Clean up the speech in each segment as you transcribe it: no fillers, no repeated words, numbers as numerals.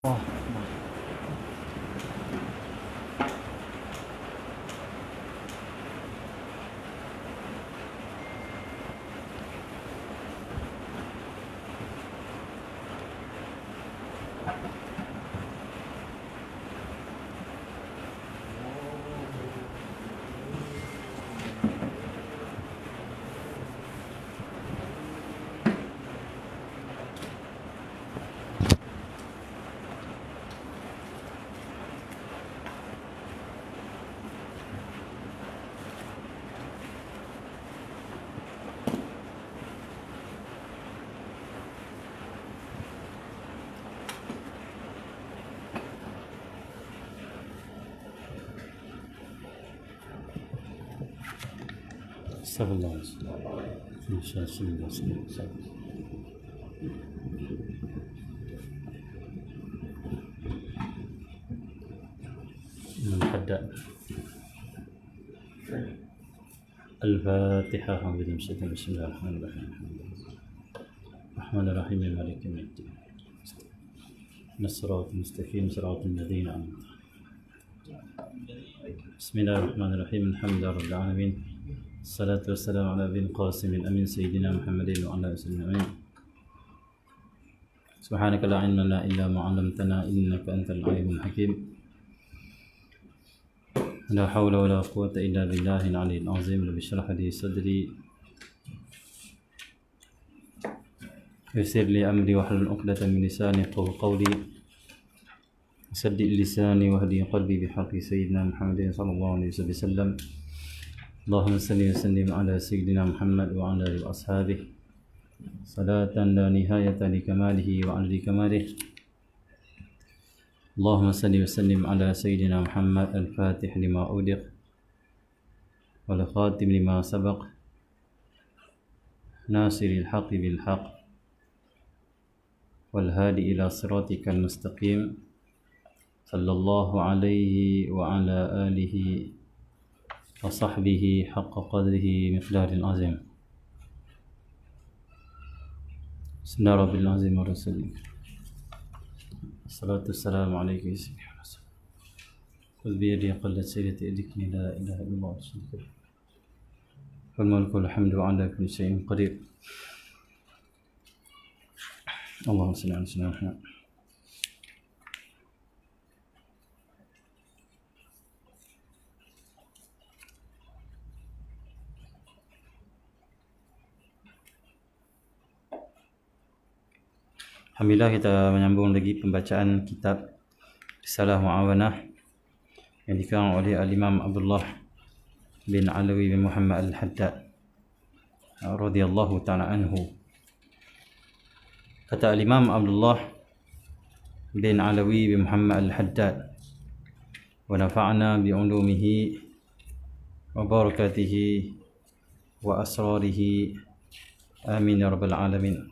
Oh, Estağfurullah. İnşallah. نبدأ الفاتحة أعوذ بالله من الشيطان الرجيم. بسم الله الرحمن الرحيم الرحمن الرحيم مالك يوم الدين الصراط المستقيم صراط الذين أنعمت بسم الله الرحمن الرحيم الحمد لله رب العالمين الصلاة والسلام على ابن القاسم الأمين سيدنا محمد وعلى آله وسلم آمين سبحانك لا علم لنا إلا ما علمتنا إنك أنت العليم الحكيم لا حول ولا قوة إلا بالله العلي العظيم رب اشرح لي صدري يسر لي أمري واحلل عقدة من لساني يفقهوا قولي سدد لساني واهدي قلبي بحق سيدنا محمد صلى الله عليه وسلم اللهم صل وسلم على سيدنا محمد وعلى آله وأصحابه صلاة لا نهاية لكماله وعلى كماله اللهم صل وسلم على سيدنا محمد الفاتح لما أغلق والخاتم لما سبق ناصر الحق بالحق والهادي إلى صراطك المستقيم صلى الله عليه وعلى آله وصحبه حق قدره مقدار عظيم بسم الله رب العظيم ورسوله الصلاة والسلام عليك يا سيدي خذ بيدي قلت سيدتي أدركني لا إله إلا الله والملك والحمد على كل شيء قدير اللهم صل على سيدنا محمد Alhamdulillah, kita menyambung lagi pembacaan kitab Risalah Mu'awanah yang dikarang oleh Al-Imam Abdullah bin Alawi bin Muhammad Al-Haddad radhiyallahu ta'ala anhu. Kata Al-Imam Abdullah bin Alawi bin Muhammad Al-Haddad, wa nafa'na bi ulumihi wa barakatihi wa asrarihi amin ya rabbal alamin.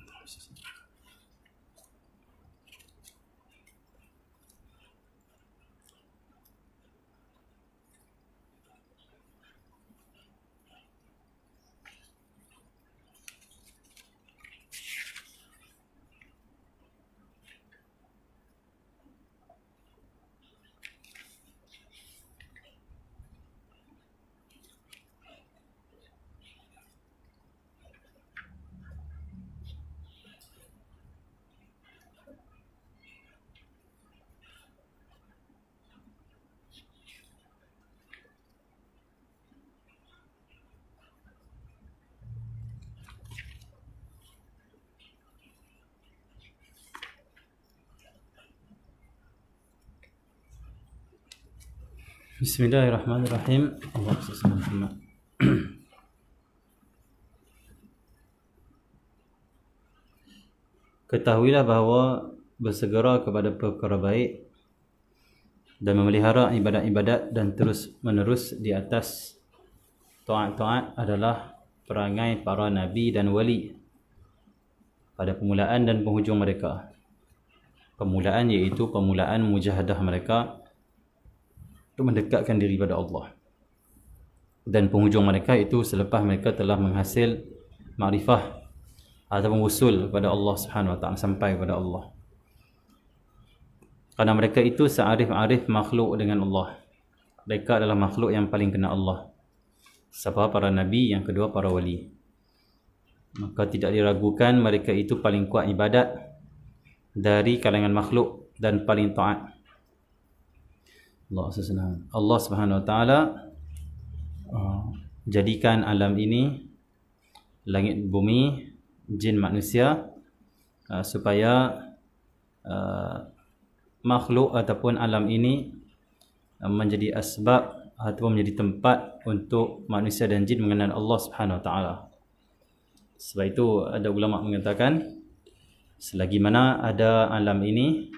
Bismillahirrahmanirrahim. Allahumma salli ala Muhammad. Ketahuilah bahawa bersegera kepada perkara baik dan memelihara ibadat-ibadat dan terus menerus di atas taat-taat adalah perangai para nabi dan wali pada permulaan dan penghujung mereka. Permulaan iaitu permulaan mujahadah mereka untuk mendekatkan diri pada Allah, dan penghujung mereka itu selepas mereka telah menghasil makrifah ataupun usul kepada Allah Subhanahu Wa Taala, sampai kepada Allah. Kerana mereka itu searif-arif makhluk dengan Allah. Mereka adalah makhluk yang paling kenal Allah. Siapa? Para Nabi, yang kedua para wali. Maka tidak diragukan mereka itu paling kuat ibadat dari kalangan makhluk dan paling taat. Allah Subhanahu Wa Taala jadikan alam ini, langit bumi, jin manusia, supaya makhluk ataupun alam ini menjadi asbab ataupun menjadi tempat untuk manusia dan jin mengenal Allah Subhanahu Wa Taala. Sebab itu ada ulama mengatakan, selagi mana ada alam ini,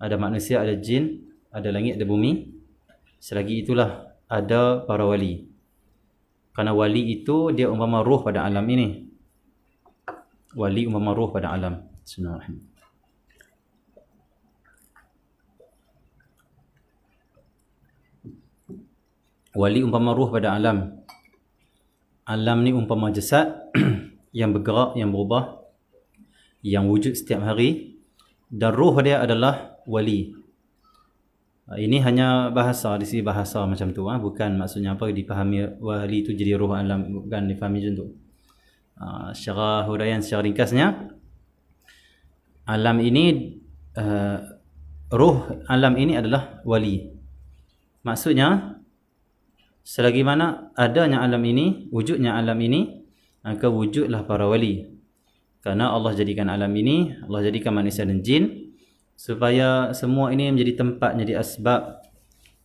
ada manusia, ada jin, ada langit, ada bumi, selagi itulah ada para wali. Kerana wali itu dia umpama roh pada alam ini. Wali umpama roh pada alam. Bismillahirrahmanirrahim. Wali umpama roh pada alam. Alam ni umpama jasad yang bergerak, yang berubah, yang wujud setiap hari, dan roh dia adalah wali. Ini hanya bahasa, di sini bahasa macam tu, bukan maksudnya apa dipahami wali itu jadi roh alam, bukan dipahami macam tu. Secara huraian, secara ringkasnya, alam ini, roh alam ini adalah wali. Maksudnya, selagi mana adanya alam ini, wujudnya alam ini, maka wujudlah para wali. Kerana Allah jadikan alam ini, Allah jadikan manusia dan jin, supaya semua ini menjadi tempat, menjadi asbab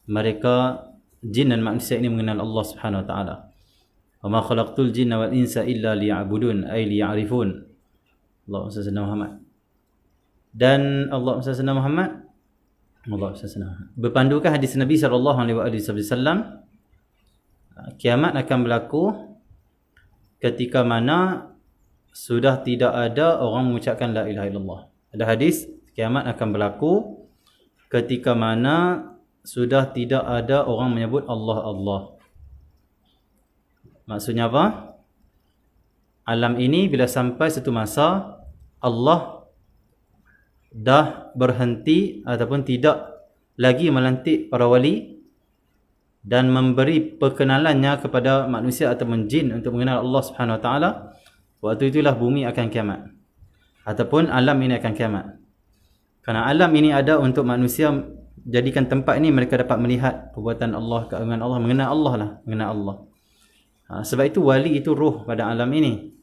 mereka, jin dan manusia ini mengenal Allah Subhanahu Wa Taala. Wa ma khalaqtul jinna wal insa illa liya'budun, ay liya'rifun. Allahumma salli ala Muhammad. Dan Allahumma salli ala Muhammad. Allahumma salli ala Muhammad. Berpandukan hadis Nabi sallallahu alaihi wasallam, kiamat akan berlaku ketika mana sudah tidak ada orang mengucapkan la ilaha illallah. Ada hadis, kiamat akan berlaku ketika mana sudah tidak ada orang menyebut Allah Allah. Maksudnya apa? Alam ini bila sampai satu masa Allah dah berhenti ataupun tidak lagi melantik para wali dan memberi perkenalannya kepada manusia ataupun jin untuk mengenal Allah Subhanahu Wa Taala, waktu itulah bumi akan kiamat ataupun alam ini akan kiamat. Kerana alam ini ada untuk manusia, jadikan tempat ini mereka dapat melihat perbuatan Allah, keagungan Allah, mengenal Allah lah, mengenal Allah. Sebab itu wali itu roh pada alam ini.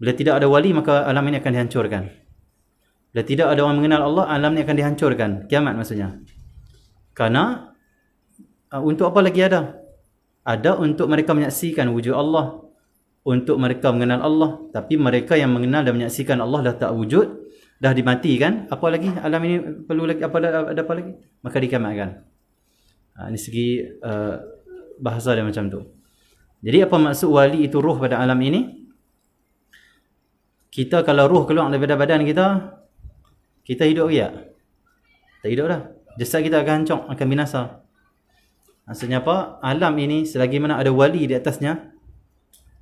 Bila tidak ada wali, maka alam ini akan dihancurkan. Bila tidak ada orang mengenal Allah, alam ini akan dihancurkan. Kiamat maksudnya. Kerana untuk apa lagi ada? Ada untuk mereka menyaksikan wujud Allah, untuk mereka mengenal Allah. Tapi mereka yang mengenal dan menyaksikan Allah dah tak wujud, dah dimatikan, apa lagi alam ini perlu lagi, ada apa lagi? Maka dikiamatkan. Ini segi bahasa dia macam tu. Jadi apa maksud wali itu roh pada alam ini? Kita kalau roh keluar daripada badan kita, kita hidup ke tak? Tak hidup dah. Jasad kita akan hancur, akan binasa. Maksudnya apa? Alam ini selagi mana ada wali di atasnya,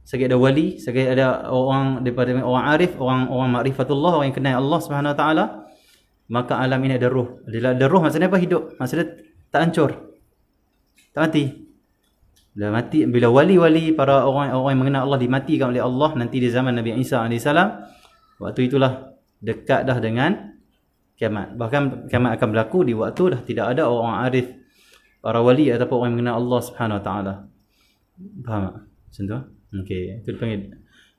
selagi ada wali, selagi ada orang daripada orang arif, orang makrifatullah, orang yang kenal Allah Subhanahu Wa Taala, maka alam ini ada roh. Ada roh maksudnya apa? Hidup. Maksudnya tak hancur, tak mati. Bila wali-wali, para orang yang mengenal Allah dimatikan oleh Allah nanti di zaman Nabi Isa AS, waktu itulah dekat dah dengan kiamat. Bahkan kiamat akan berlaku di waktu dah tidak ada orang arif, para wali ataupun orang yang mengenal Allah Subhanahu Wa Taala. Faham tak? Macam tu? Okey, itu dipanggil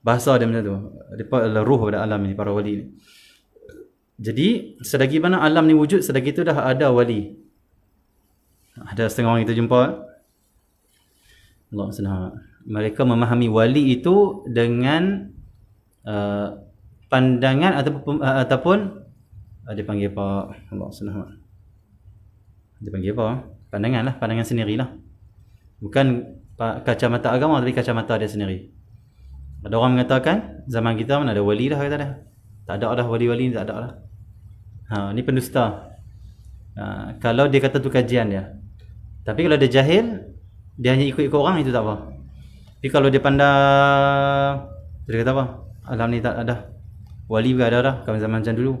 bahasa dia macam tu. Dia adalah ruh pada alam ni, para wali ni. Jadi selagi mana alam ni wujud, selagi itu dah ada wali. Ada setengah orang kita jumpa, Allah SWT, mereka memahami wali itu dengan pandangan ataupun dia panggil apa? Allah SWT, dia panggil apa? Pandangan lah, pandangan sendirilah. Bukan kacamata agama, tapi kacamata dia sendiri. Ada orang mengatakan zaman kita mana ada wali dah, kata dah. Tak ada dah wali-wali, tak ada dah. Ni pendusta. Kalau dia kata tu kajian dia. Tapi kalau dia jahil, dia hanya ikut-ikut orang, itu tak apa. Tapi kalau dia pandang, dia kata apa? Alam ni tak ada. Wali juga ada dah, kalau zaman macam dulu.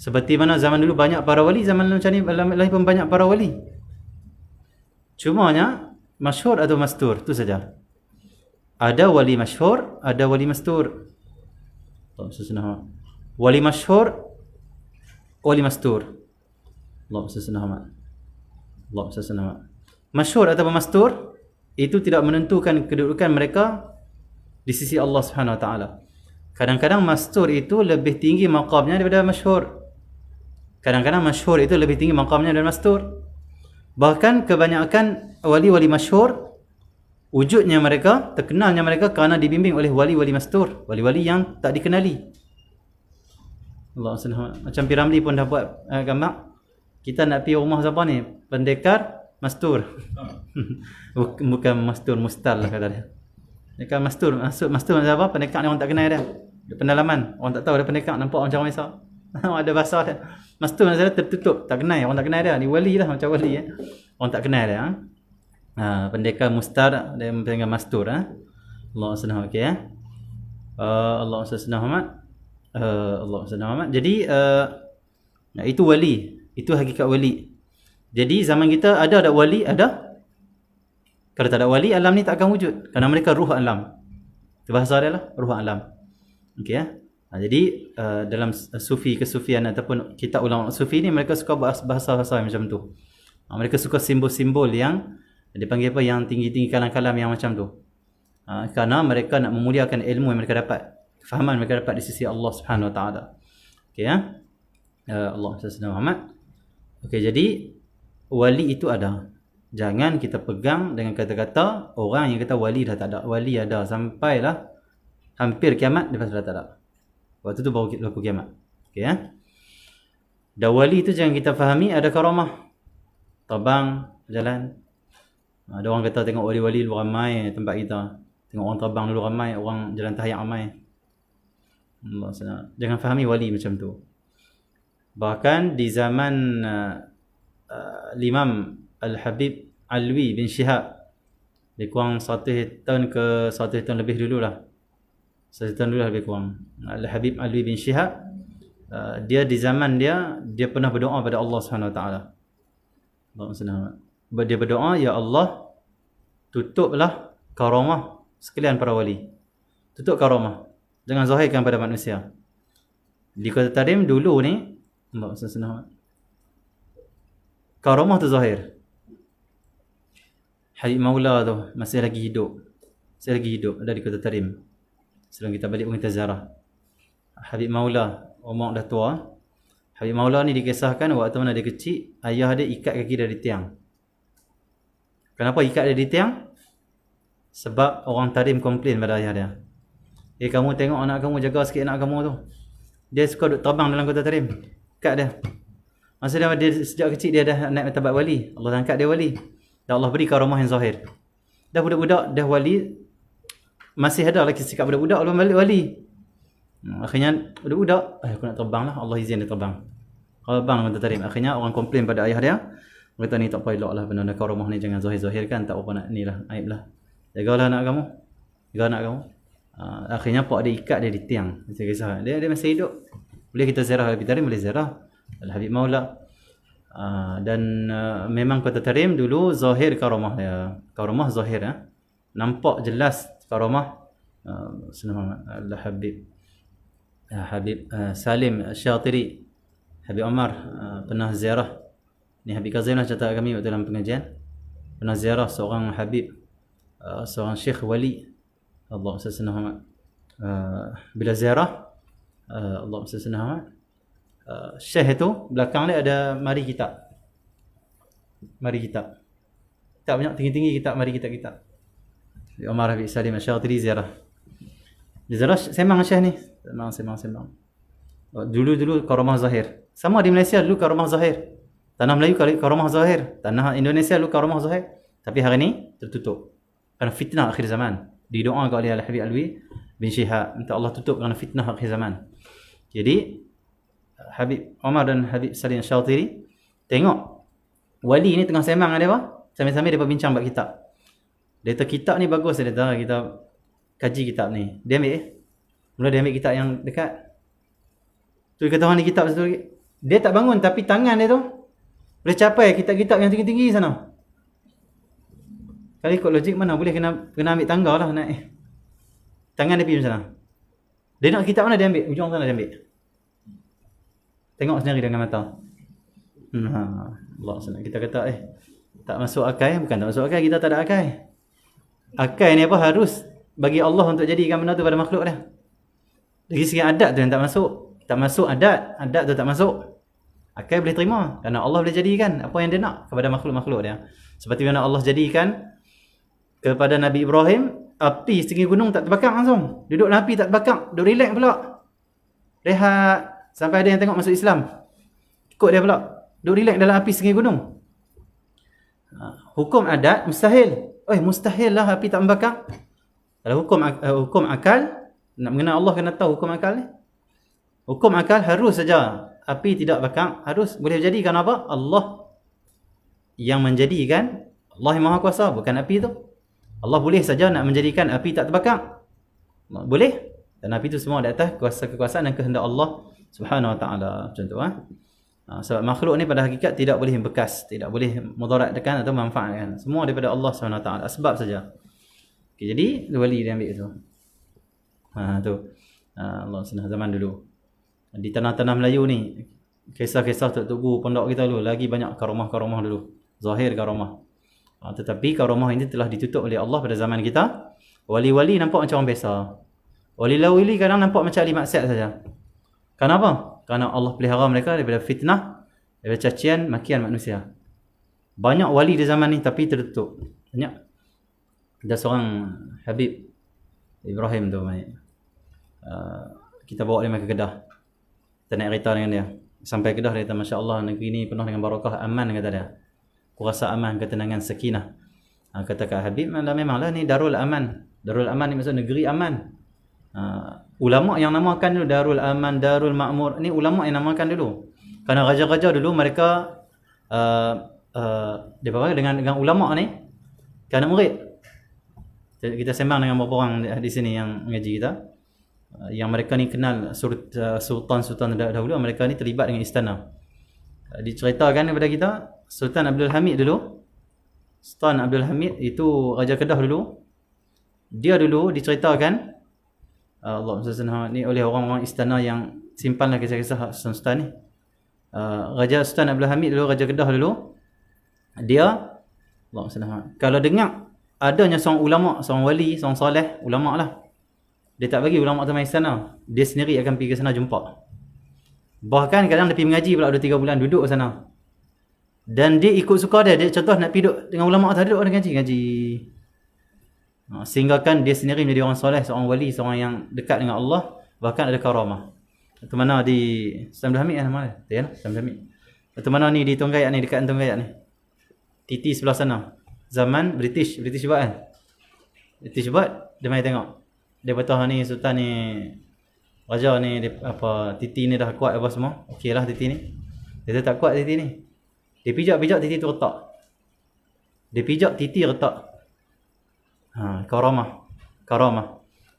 Seperti mana zaman dulu banyak para wali, zaman macam ni lagi pun banyak para wali. Cumanya masyhur atau mastur, tu saja. Ada wali masyhur, ada wali mastur. Wali masyhur, wali mastur. Allah SWT. Masyhur atau mastur itu tidak menentukan kedudukan mereka di sisi Allah Subhanahu Wa Taala. Kadang-kadang mastur itu lebih tinggi maqamnya daripada masyhur. Kadang-kadang masyhur itu lebih tinggi maqamnya daripada mastur. Bahkan kebanyakan wali-wali masyhur, wujudnya mereka, terkenalnya mereka kerana dibimbing oleh wali-wali mastur, wali-wali yang tak dikenali. Allah SWT. Macam Piramli pun dah buat gambar. Kita nak pergi rumah siapa ni? Pendekar mastur. Bukan mastur mustal lah kata dia. Pendekar mastur. Mastur macam apa? Pendekar ni orang tak kenal dia. Dia pendalaman. Orang tak tahu dia pendekar. Nampak macam orang biasa. Ada bahasa dia. Mastur maksudnya tertutup. Tak kenal. Orang tak kenal dia. Ni wali lah. Macam wali. Orang tak kenal dia. Pendekar mustar. Dia pendekar mastur. Allah SWT. Okay, Allah SWT. Allah SWT. Jadi itu wali. Itu hakikat wali. Jadi zaman kita ada tak wali? Ada. Kalau tak ada wali, alam ni tak akan wujud. Kerana mereka ruh alam. Itu bahasa dia lah, ruh alam. Okay, jadi dalam sufi, kesufian ataupun kitab ulama sufi ni, mereka suka bahasa-bahasa macam tu. Mereka suka simbol-simbol yang dipanggil apa, yang tinggi-tinggi, kalam-kalam yang macam tu. Kerana mereka nak memuliakan ilmu yang mereka dapat, kefahaman mereka dapat di sisi Allah Subhanahu Wa Taala. Okay, Allah SWT. Okay, jadi wali itu ada. Jangan kita pegang dengan kata-kata orang yang kata wali dah tak ada. Wali ada sampailah hampir kiamat, lepas dah tak ada. Waktu tu baru berlaku kiamat. Okay, dan wali itu jangan kita fahami ada karamah. Terbang, jalan. Ada orang kata tengok wali-wali dulu ramai tempat kita. Tengok orang terbang dulu ramai, orang jalan tahiyat ramai. Allah SWT. Jangan fahami wali macam tu. Bahkan di zaman Imam Al-Habib Alwi bin Shihab, lebih kurang 1 tahun ke 1 tahun lebih dulu lah, 1 tahun dulu lebih kurang, Al-Habib Alwi bin Shihab, dia di zaman dia pernah berdoa pada Allah SWT. Dia berdoa, ya Allah, tutuplah karamah sekalian para wali. Tutup karamah, jangan zahirkan pada manusia. Di Kota Tarim dulu ni, Allah SWT, karamah tu zahir. Habib Maula tu masih lagi hidup. Ada di Kota Tarim. Sebelum kita balik pun kita ziarah. Habib Maula, umur dah tua. Habib Maula ni dikisahkan waktu mana dia kecil, ayah dia ikat kaki dia di tiang. Kenapa ikat dia di tiang? Sebab orang Tarim komplain pada ayah dia. Kamu tengok anak kamu, jaga sikit anak kamu tu. Dia suka duduk terbang dalam Kota Tarim. Ikat dia. Maksudnya dia sejak kecil dia dah naik martabat wali. Allah angkat dia wali. Dan Allah beri karamah yang zahir. Dah budak-budak dah wali, masih ada lagi sikap budak-budak belum balik wali. Akhirnya budak-budak, aku nak terbang lah, Allah izin dia terbang. Terbang dengan Tarim. Akhirnya orang komplain pada ayah dia. Kata ni tak payah elok lah benda karamah ni, jangan zahir-zahirkan, tak apa nak ni lah, aib lah. Jagalah anak kamu. Jaga anak kamu. Akhirnya pak dia ikat dia di tiang. Kisah dia masih hidup. Boleh kita ziarah Habib Tarim, boleh ziarah Al-Habib Maula. Dan memang Kota Tarim dulu zahir karamah dia. Karamah zahir, nampak jelas karamah. Al-Habib Salim Syatiri, Habib Omar pernah ziarah. Ni Habib Kazim lah cerita kami waktu dalam pengajian. Pernah ziarah seorang Habib, seorang Syekh Wali. Allah SWT. Bila ziarah Allah SWT, Syekh itu belakang dia ada mari kitab. Kitab banyak tinggi-tinggi kitab, mari kitab. Umar Habib Salim Asy-Syatiri ziarah. Ziarah sembang Syekh ni. Sembang. Dulu karamah zahir. Sama di Malaysia dulu karamah zahir. Tanah Melayu karamah zahir. Tanah Indonesia dulu karamah zahir. Tapi hari ni tertutup. Kerana fitnah akhir zaman. Didoakan oleh Al-Habib Alwi bin Shihab, minta Allah tutup kerana fitnah akhir zaman. Jadi Habib Omar dan Habib Salim Syatiri tengok wali ni tengah sembang ada apa? Sambil-sambil dia berbincang bab kitab. Dia kata kitab ni bagus, dia kata kita kaji kitab ni. Dia ambil mula dia ambil kitab yang dekat. Tu dia kata ni kitab satu lagi. Dia tak bangun tapi tangan dia tu boleh capai kitab-kitab yang tinggi-tinggi sana. Kalau ikut logik mana boleh kena ambil tangga lah naik. Tangan dia pergi macam sana. Dia nak kitab mana dia ambil? Ujung sana dia ambil. Tengok sendiri dengan mata. Allah senang kita kata tak masuk akal, bukan tak masuk akal, kita tak ada akal. Akal ni apa? Harus bagi Allah untuk jadikan benda tu pada makhluk dia. Dari segi adat tu yang tak masuk. Tak masuk adat tu tak masuk. Akal boleh terima kerana Allah boleh jadikan apa yang dia nak kepada makhluk-makhluk dia. Seperti mana Allah jadikan kepada Nabi Ibrahim api setinggi gunung tak terbakar langsung. Duduk dalam api tak terbakar, duduk relax pula. Rehat sampai ada yang tengok masuk Islam. Ikut dia pula. Duduk relax dalam api setinggi gunung. Hukum adat mustahil. Mustahil lah api tak membakar. Kalau hukum akal, nak mengenal Allah kena tahu hukum akal ni. Hukum akal harus saja api tidak bakar, harus boleh jadikan apa? Allah yang menjadikan, Allah yang Maha Kuasa, bukan api tu. Allah boleh saja nak menjadikan api tak terbakar. Boleh. Dan api itu semua di atas kuasa kekuasaan dan kehendak Allah Subhanahu Wa Taala. Macam tu sebab makhluk ni pada hakikat tidak boleh bekas, tidak boleh mudaratkan atau manfaatkan. Semua daripada Allah Subhanahu Wa Taala, sebab saja. Okay, jadi wali dia ambil tu. Tu. Allah senang zaman dulu. Di tanah-tanah Melayu ni, kisah-kisah Tok Guru pondok kita dulu lagi banyak karamah-karamah dulu. Zahir karamah. Tetapi karamah ini telah ditutup oleh Allah pada zaman kita. Wali-wali nampak macam orang biasa. Wali-wali kadang nampak macam ahli maksiat saja. Kenapa? Kerana Allah pelihara mereka daripada fitnah, daripada cacian, makian manusia. Banyak wali di zaman ni tapi tertutup. Banyak. Ada seorang Habib Ibrahim tu kita bawa dia ke Kedah. Kita naik kereta dengan dia. Sampai Kedah dia kata, Masya Allah, negeri ni penuh dengan barakah, aman, kata dia. Aku rasa aman, ketenangan, sakinah. Kata Kak Habib, memanglah ni Darul Aman. Darul Aman ni maksud negeri aman. Ulama' yang namakan dulu Darul Aman, Darul Ma'mur. Ni ulama' yang namakan dulu. Kerana raja-raja dulu mereka dia apa dengan ulama' ni kerana murid. Kita sembang dengan beberapa orang di sini yang mengaji kita. Yang mereka ni kenal sultan-sultan dahulu, mereka ni terlibat dengan istana. Diceritakan kepada kita Sultan Abdul Hamid dulu. Sultan Abdul Hamid itu Raja Kedah dulu. Dia dulu diceritakan Allah SWT ni oleh orang-orang istana yang simpanlah kisah-kisah Sultan ni. Raja Sultan Abdul Hamid dulu, Raja Kedah dulu. Dia Allah SWT kalau dengar adanya seorang ulama', seorang wali, seorang soleh, ulama' lah. Dia tak bagi ulama' tu main istana. Dia sendiri akan pergi ke sana jumpa. Bahkan kadang dia pergi mengaji pula 2-3 bulan duduk sana. Dan dia ikut suka dia. Dia contoh nak pergi duduk dengan ulama' tu, duduk dia ngaji. Sehingga kan dia sendiri menjadi orang soleh, seorang wali, seorang yang dekat dengan Allah. Bahkan ada karamah. Itu mana di Sultan Abdul Hamid mana? Ya, Sultan Abdul Hamid. Itu mana ni di Tonggayak ni, dekat Tonggayak ni. Titi sebelah sana. Zaman British buat kan. British buat, dia mai tengok. Dia patah ni sultan ni, raja ni, dia, titi ni dah kuat apa semua. Okeylah titi ni. Dia tak kuat titi ni. Dia pijak titi tu retak. Dia pijak titi retak. Karamah.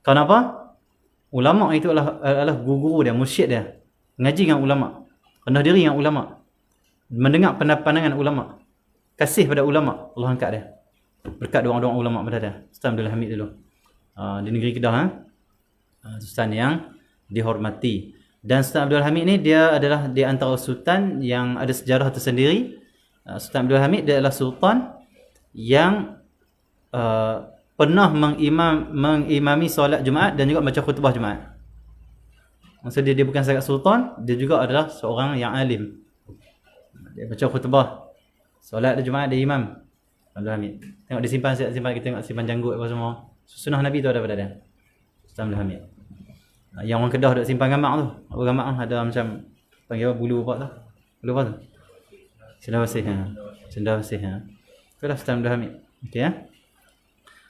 Kenapa? Ulama' itu adalah guru dia, mursyid dia. Ngaji dengan ulama'. Rendah diri dengan ulama'. Mendengar pandangan ulama'. Kasih pada ulama'. Allah angkat dia. Berkat doa-doa ulama' pada dia. Sultan Abdul Hamid dulu. Di negeri Kedah. Sultan yang dihormati. Dan Sultan Abdul Hamid ni dia adalah di antara sultan yang ada sejarah tersendiri. Sultan Abdul Hamid dia adalah sultan yang pernah mengimami solat Jumaat dan juga baca khutbah Jumaat. Maksudnya dia bukan sahaja sultan, dia juga adalah seorang yang alim. Dia baca khutbah solat Jumaat, dia imam. Abdul Hamid. Tengok dia simpan kita tengok simpan janggut apa semua. Sunnah Nabi tu ada pada dia. Sultan Abdul Hamid. Yang orang Kedah duk simpan gamak tu. Apa gamak tu? Ada macam panggil apa bulu apa tu? Bulu apa tu? Cendawasih. Cendawasih. Itulah Sultan Abdul Hamid. Okey ya.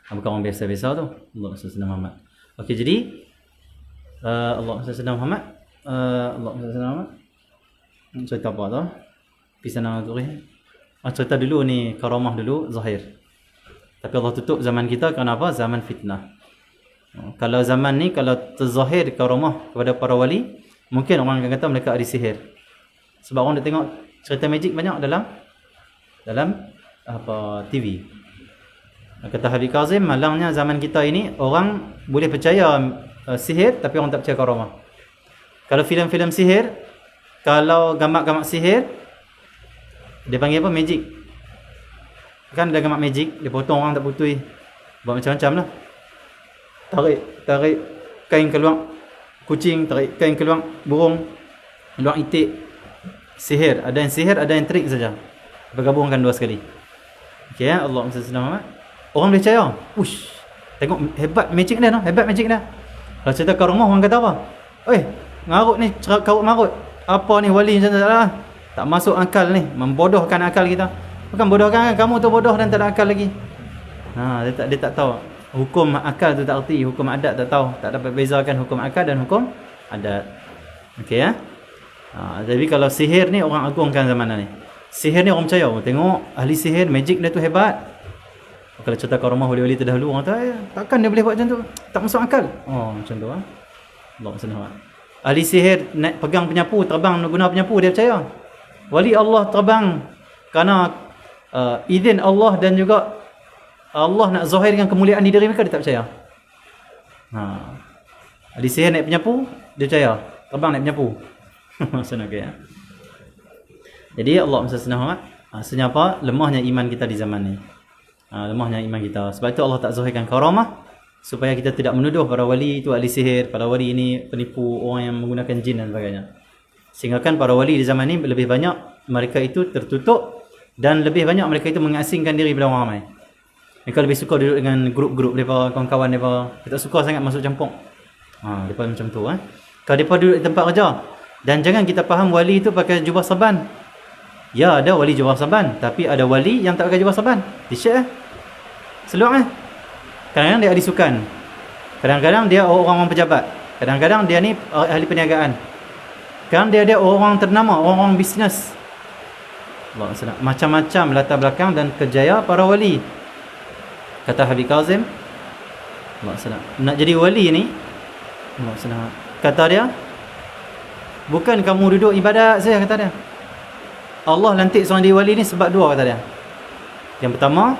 Bukan orang biasa-biasa tu. Allah SWT Muhammad. Okey, jadi Allah SWT Muhammad. Allah SWT Muhammad. Cerita apa tu? Pisana tu. Cerita dulu ni karamah dulu zahir. Tapi Allah tutup zaman kita kerana apa? Zaman fitnah. Kalau zaman ni, kalau terzahir karamah kepada para wali, mungkin orang akan kata mereka ada sihir. Sebab orang dah tengok cerita magic banyak dalam apa TV. Kata Habib Kazim, malangnya zaman kita ini orang boleh percaya sihir tapi orang tak percaya karamah. Kalau filem-filem sihir, kalau gambar-gambar sihir, dia panggil apa? Magic. Kan ada gambar magic, dia potong orang tak putui. Buat macam-macam lah. Tarik kain keluar kucing, tarik kain keluar burung, keluar itik. Sihir, ada yang sihir, ada yang trik saja. Bergabungkan dua sekali. Okey ya, Allah SWT. Orang boleh percaya. Ush, tengok hebat magic dia noh, hebat magic dia. Kalau cerita kat rumah orang kata apa? Oi, ngarut ni, karut marut. Apa ni wali macam tu lah. Tak masuk akal ni, membodohkan akal kita. Bukan bodohkan, kamu tu bodoh dan tak ada akal lagi. Dia tak tahu. Hukum akal tu tak erti, hukum adat tak tahu. Tak dapat bezakan hukum akal dan hukum adat. Okey ya. Jadi kalau sihir ni orang agungkan zaman ni. Sihir ni orang percaya. Tengok ahli sihir, magic dia tu hebat. Kalau cerita kat rumah wali-wali terdahulu, orang kata, takkan dia boleh buat macam tu? Tak masuk akal. Oh, macam tu lah. Allah SWT. Ahli sihir naik pegang penyapu, terbang guna penyapu, dia percaya. Wali Allah terbang kerana izin Allah dan juga Allah nak zahirkan kemuliaan di diri mereka, dia tak percaya. Ahli sihir naik penyapu, dia percaya. Terbang naik penyapu. Maksudnya okay, ya. Jadi Allah SWT, senyapa lemahnya iman kita di zaman ni. Lemahnya iman kita. Sebab itu Allah tak zahirkan karamah, supaya kita tidak menuduh para wali itu ahli sihir, para wali ini penipu, orang yang menggunakan jin dan sebagainya. Sehingga kan para wali di zaman ni lebih banyak mereka itu tertutup dan lebih banyak mereka itu mengasingkan diri pada orang ramai. Mereka lebih suka duduk dengan grup-grup mereka, kawan-kawan mereka. Mereka tak suka sangat masuk campur. Mereka macam tu. Kalau mereka duduk di tempat kerja, dan jangan kita faham wali itu pakai jubah saban. Ya, ada wali jubah saban, tapi ada wali yang tak pakai jubah saban. T-shirt seluar kadang-kadang dia ahli sukan, kadang-kadang dia orang-orang pejabat, kadang-kadang dia ni ahli perniagaan, kadang dia orang ternama, orang-orang bisnes. Macam-macam latar belakang dan kerjaya para wali. Kata Habib Kazim, nak jadi wali ni, kata dia, bukan kamu duduk ibadat saja, kata dia. Allah lantik seorang jadi wali ni sebab dua, kata dia. Yang pertama,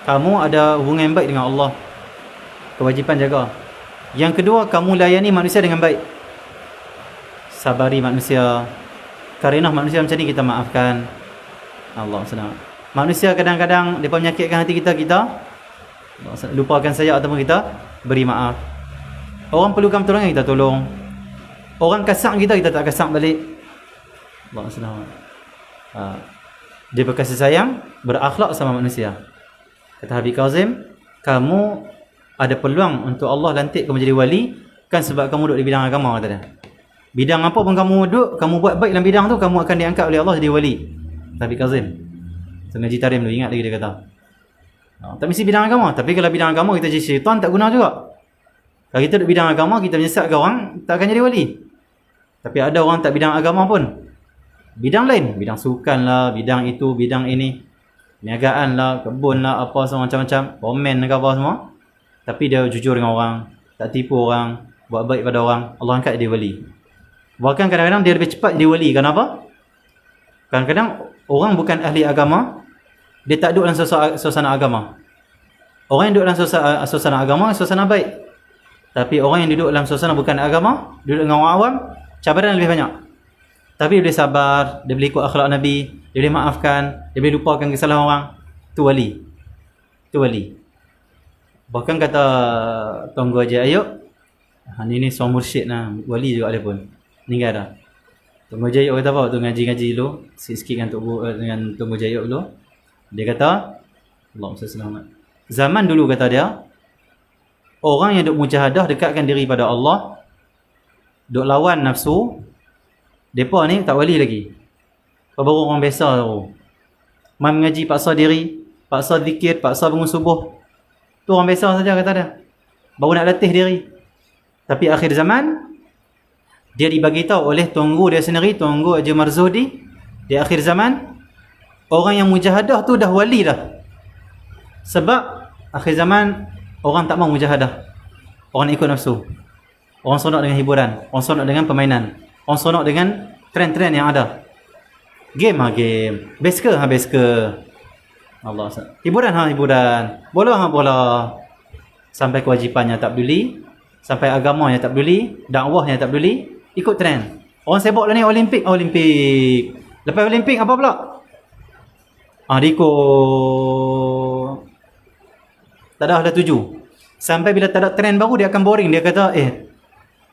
kamu ada hubungan yang baik dengan Allah, kewajipan jaga. Yang kedua, kamu layani manusia dengan baik, sabari manusia, karenah manusia macam ni kita maafkan. Allah SWT. Manusia kadang-kadang mereka menyakitkan hati kita lupakan saja ataupun kita beri maaf. Orang perlukan pertolongan, kita tolong. Orang kasak kita tak kasak balik. Allah SWT. Dia berkasih sayang, berakhlak sama manusia. Kata Habib Kazim, kamu ada peluang untuk Allah lantik kamu jadi wali, kan sebab kamu duduk di bidang agama, kata dia. Bidang apa pun kamu duduk, kamu buat baik dalam bidang tu, kamu akan diangkat oleh Allah jadi wali. Habib Kazim Sengaji Tarim tu, ingat lagi dia kata. Tak mesti bidang agama, tapi kalau bidang agama kita jadi syaitan, tak guna juga. Kalau kita duduk bidang agama, kita menyesatkan orang, tak akan jadi wali. Tapi ada orang tak bidang agama pun, bidang lain, bidang sukan lah, bidang itu, bidang ini, niagaan lah, kebun lah, apa semua macam-macam, komen ke apa semua, tapi dia jujur dengan orang, tak tipu orang, buat baik pada orang, Allah angkat dia wali. Bahkan kadang-kadang dia lebih cepat jadi wali. Kenapa? Kadang-kadang orang bukan ahli agama, dia tak duduk dalam suasana agama. Orang yang duduk dalam suasana agama, suasana baik. Tapi orang yang duduk dalam suasana bukan agama, duduk dengan orang awam, cabaran lebih banyak. Tapi dia boleh sabar, dia boleh ikut akhlak Nabi, dia boleh maafkan, dia boleh lupakan kesalahan orang. Itu wali. Itu wali. Bahkan kata Tuan Guru Haji Ayub, ni seorang mursyid lah, wali juga ada pun, meninggal dah. Tuan Guru Haji Ayub kata apa? Waktu ngaji-ngaji dulu, sikit-sikit dengan Tuan Guru Haji Ayub dulu, dia kata, Allahumma zaman dulu, kata dia, orang yang duk mujahadah dekatkan diri pada Allah, duk lawan nafsu, mereka ni tak wali lagi. Baru orang biasa tu. Mai mengaji paksa diri, paksa zikir, paksa bangun subuh. Tu orang biasa saja, kata dia. Baru nak latih diri. Tapi akhir zaman, dia dibagi tahu oleh Tuan Guru dia sendiri, Tuan Guru Haji Marzuhdi, di akhir zaman, orang yang mujahadah tu dah wali dah. Sebab akhir zaman, orang tak mau mujahadah. Orang nak ikut nafsu. Orang seronok dengan hiburan, orang seronok dengan permainan, orang seronok dengan trend-trend yang ada. Game game. Best ke? Best ke? Allah. Hiburan hiburan. Bola bola. Sampai kewajipannya tak peduli, sampai agamanya tak peduli, dakwahnya tak peduli, ikut trend. Orang sibuk lah ni Olimpik. Lepas Olimpik apa pula? Ikut. Tak ada tuju. Sampai bila tak ada trend baru dia akan boring. Dia kata,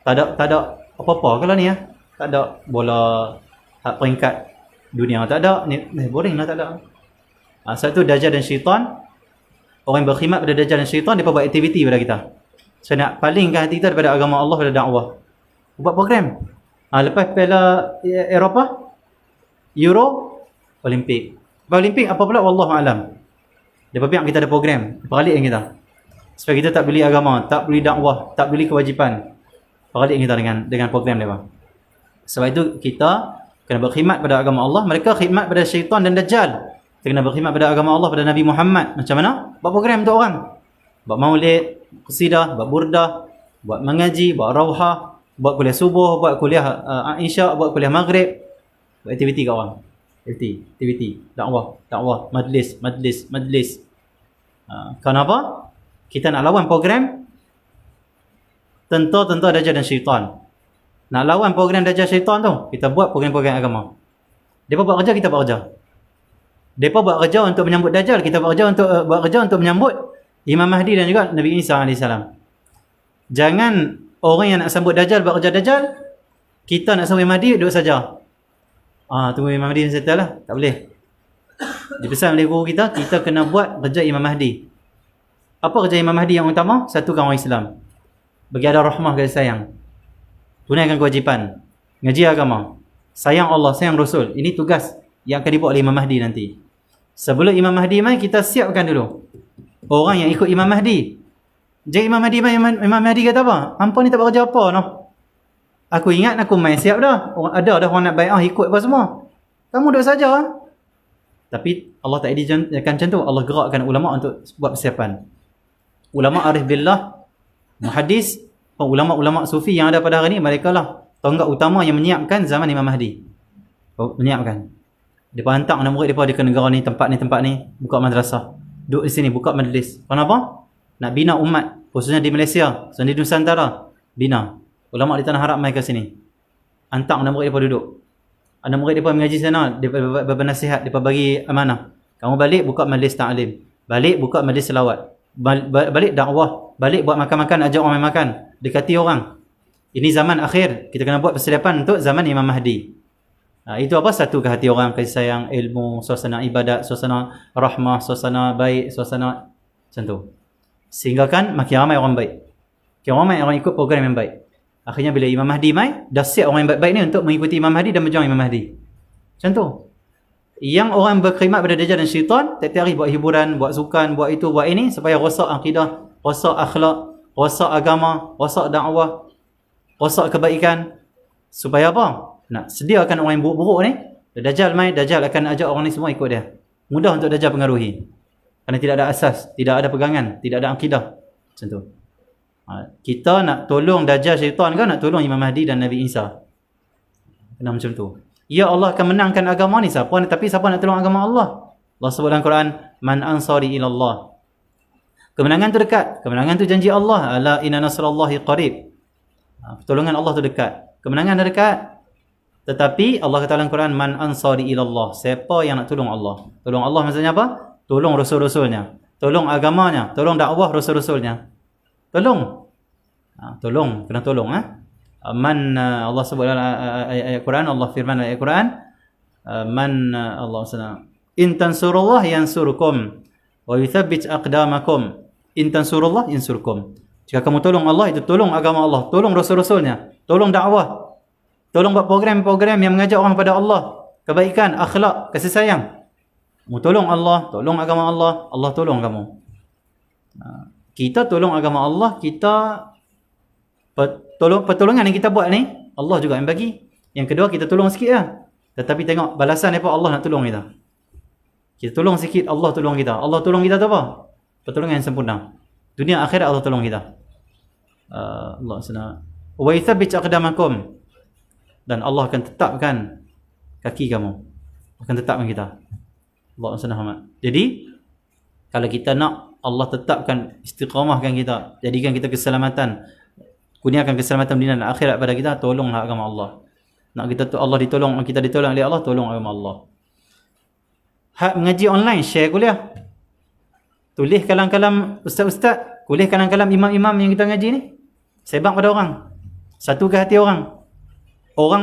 tak ada apa-apa kalau ni ya. Tak ada bola peringkat dunia, tak ada. Ni boring lah, tak ada. Satu Dajjal dan syaitan. Orang yang berkhidmat pada Dajjal dan syaitan, mereka buat aktiviti pada kita. So nak palingkan hati kita daripada agama Allah, pada dakwah. Buat program. Lepas Piala Eropah, Euro, Olimpik. Lepas Olimpik apa pula? Wallahualam. Lepas pihak kita ada program. Balik kita. Supaya kita tak beli agama, tak beli dakwah, tak beli kewajipan. Balik kita dengan program mereka. Sebab itu kita kena berkhidmat pada agama Allah. Mereka khidmat pada syaitan dan Dajjal. Kita kena berkhidmat pada agama Allah, pada Nabi Muhammad. Macam mana? Buat program untuk orang. Buat maulid, qasidah, buat burdah, buat mengaji, buat rauhah, buat kuliah subuh, buat kuliah isyak, buat kuliah maghrib. Buat aktiviti kat orang. Aktiviti. Dakwah, majlis. Kenapa? Kita nak lawan program tentera Dajjal dan syaitan. Nak lawan program Dajjal syaitan tu, kita buat program-program agama. Mereka buat kerja, kita buat kerja. Mereka buat kerja untuk menyambut Dajjal, kita buat kerja untuk menyambut Imam Mahdi dan juga Nabi Isa AS. Jangan orang yang nak sambut Dajjal buat kerja Dajjal, kita nak sambut Imam Mahdi duduk saja. Tunggu Imam Mahdi settle lah. Tak boleh. Dipesan oleh guru kita kena buat kerja Imam Mahdi. Apa kerja Imam Mahdi yang utama? Satukan orang Islam. Bagi ada rahmah, kasih sayang. Tunaikan kewajipan. Ngaji agama. Sayang Allah, sayang Rasul. Ini tugas yang akan dibuat oleh Imam Mahdi nanti. Sebelum Imam Mahdi mai, kita siapkan dulu orang yang ikut Imam Mahdi. Jadi Imam Mahdi mai, Imam Mahdi kata apa? Hampa ni tak bekerja apa noh. Aku ingat aku main siap dah. Ada orang nak bai'ah ikut apa semua. Kamu duduk saja. Tapi Allah tak izinkan macam tu. Allah gerakkan ulama untuk buat persiapan. Ulama arif billah, muhaddis, ulama-ulama sufi yang ada pada hari ni, mereka lah tonggak utama yang menyiapkan zaman Imam Mahdi. Menyiapkan. Mereka hantar anak murid mereka ke negara ni, tempat ni, buka madrasah. Duduk di sini, buka majlis. Kenapa? Nak bina umat, khususnya di Malaysia, di Nusantara. Bina. Ulama di tanah Arab mai ke sini. Hantar anak murid mereka duduk. Anak murid mereka mengaji sana, mereka bernasihat, mereka bagi amanah. Kamu balik, buka majlis ta'lim. Balik, buka majlis selawat. Balik dakwah. Balik buat makan-makan, ajak orang makan. Dekati orang. Ini zaman akhir. Kita kena buat persiapan untuk zaman Imam Mahdi. Itu apa? Satu ke hati orang, kasih sayang, ilmu, suasana ibadat, suasana rahmah, suasana baik, suasana macam tu. Sehingga kan makin ramai orang baik. Makin ramai orang ikut program yang baik. Akhirnya bila Imam Mahdi mai, dah siap orang yang baik-baik ni untuk mengikuti Imam Mahdi dan berjuang Imam Mahdi. Macam tu. Yang orang berkhidmat pada Dajjal dan syaitan, tiap-tiap hari buat hiburan, buat sukan, buat itu, buat ini, supaya rosak akidah, rosak akhlak, rosak agama, rosak dakwah, rosak kebaikan. Supaya apa? Nak sediakan orang yang buruk-buruk ni. Dajjal mai, Dajjal akan ajak orang ni semua ikut dia. Mudah untuk Dajjal pengaruhi. Kerana tidak ada asas, tidak ada pegangan, tidak ada akidah. Macam tu. Kita nak tolong Dajjal syaitan ke nak tolong Imam Mahdi dan Nabi Isa? Kena macam tu. Ya Allah akan menangkan agama ni siapa? Tapi siapa nak tolong agama Allah? Allah sebut dalam Quran, man ansari ilallah. Kemenangan tu dekat. Kemenangan tu janji Allah. Ala inna nasrallahi qarib. Pertolongan Allah tu dekat. Kemenangan dah dekat. Tetapi Allah kata dalam Quran, man ansari ilallah. Siapa yang nak tolong Allah? Tolong Allah maksudnya apa? Tolong rasul-rasulnya. Tolong agamanya. Tolong dakwah rasul-rasulnya. Tolong. Tolong. Kena tolong. Man, Allah sebut dalam ayat Quran, Allah firman dalam ayat Quran, man, Allah SWT, in tansurullah yansurkum wa yuthabbit aqdamakum. In tansurullah yansurkum. Jika kamu tolong Allah, itu tolong agama Allah, tolong rasul-rasulnya, tolong dakwah, tolong buat program-program yang mengajak orang pada Allah, kebaikan, akhlak, kasih sayang. Kamu tolong Allah, tolong agama Allah, Allah tolong kamu. Kita tolong agama Allah, kita pertolongan yang kita buat ni, Allah juga yang bagi. Yang kedua, kita tolong sikit lah. Tetapi tengok balasan apa Allah nak tolong kita. Kita tolong sikit, Allah tolong kita. Allah tolong kita tu apa? Pertolongan yang sempurna. Dunia akhirat Allah tolong kita. Allah SWT. Wa yuthabbit aqdamakum. Dan Allah akan tetapkan kaki kamu. akan tetapkan kita. Allah SWT. Jadi kalau kita nak Allah tetapkan, istiqamahkan kita, jadikan kita keselamatan, kurniakan keselamatan dunia dan akhirat pada kita, tolonglah agama Allah. Nak kita Allah ditolong, kita ditolong oleh Allah, tolong agama Allah. Hak mengaji online, share kuliah. Tulis kalam-kalam ustaz-ustaz, tulis kalam-kalam imam-imam yang kita ngaji ni. Sebab pada orang. Satukan hati orang. Orang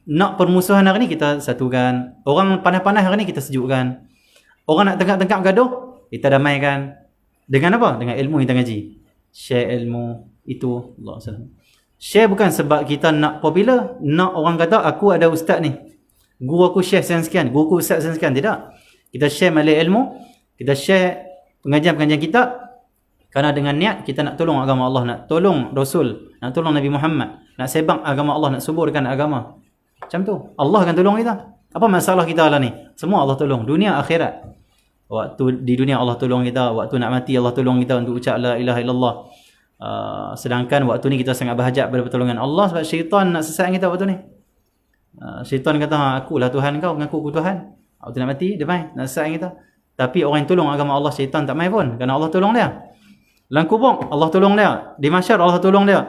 nak permusuhan hari ni, kita satukan. Orang panas-panas hari ni, kita sejukkan. Orang nak tengkap-tengkap gaduh, kita damaikan. Dengan apa? Dengan ilmu yang kita ngaji. Share ilmu itu. Allah SWT. Share bukan sebab kita nak popular, nak orang kata aku ada ustaz ni, guru aku share sekian, guru aku ustaz sekian. Tidak. Kita share malai ilmu, kita share pengajian-pengajian kita kerana dengan niat kita nak tolong agama Allah, nak tolong Rasul, nak tolong Nabi Muhammad, nak sebab agama Allah, nak suburkan agama. Macam tu. Allah akan tolong kita. Apa masalah kita lah ni? Semua Allah tolong. Dunia akhirat. Waktu di dunia Allah tolong kita, waktu nak mati Allah tolong kita untuk ucap la ilaha illallah. Sedangkan waktu ni kita sangat berhajat pada pertolongan Allah sebab syaitan nak sesatkan kita waktu ni. Syaitan kata, akulah Tuhan kau, mengaku aku Tuhan. Waktu nak mati, dia main, nak sesatkan kita. Tapi orang yang tolong agama Allah, syaitan tak main pun, kerana Allah tolong dia. Dalam kubur, Allah tolong dia. Di mahsyar, Allah tolong dia.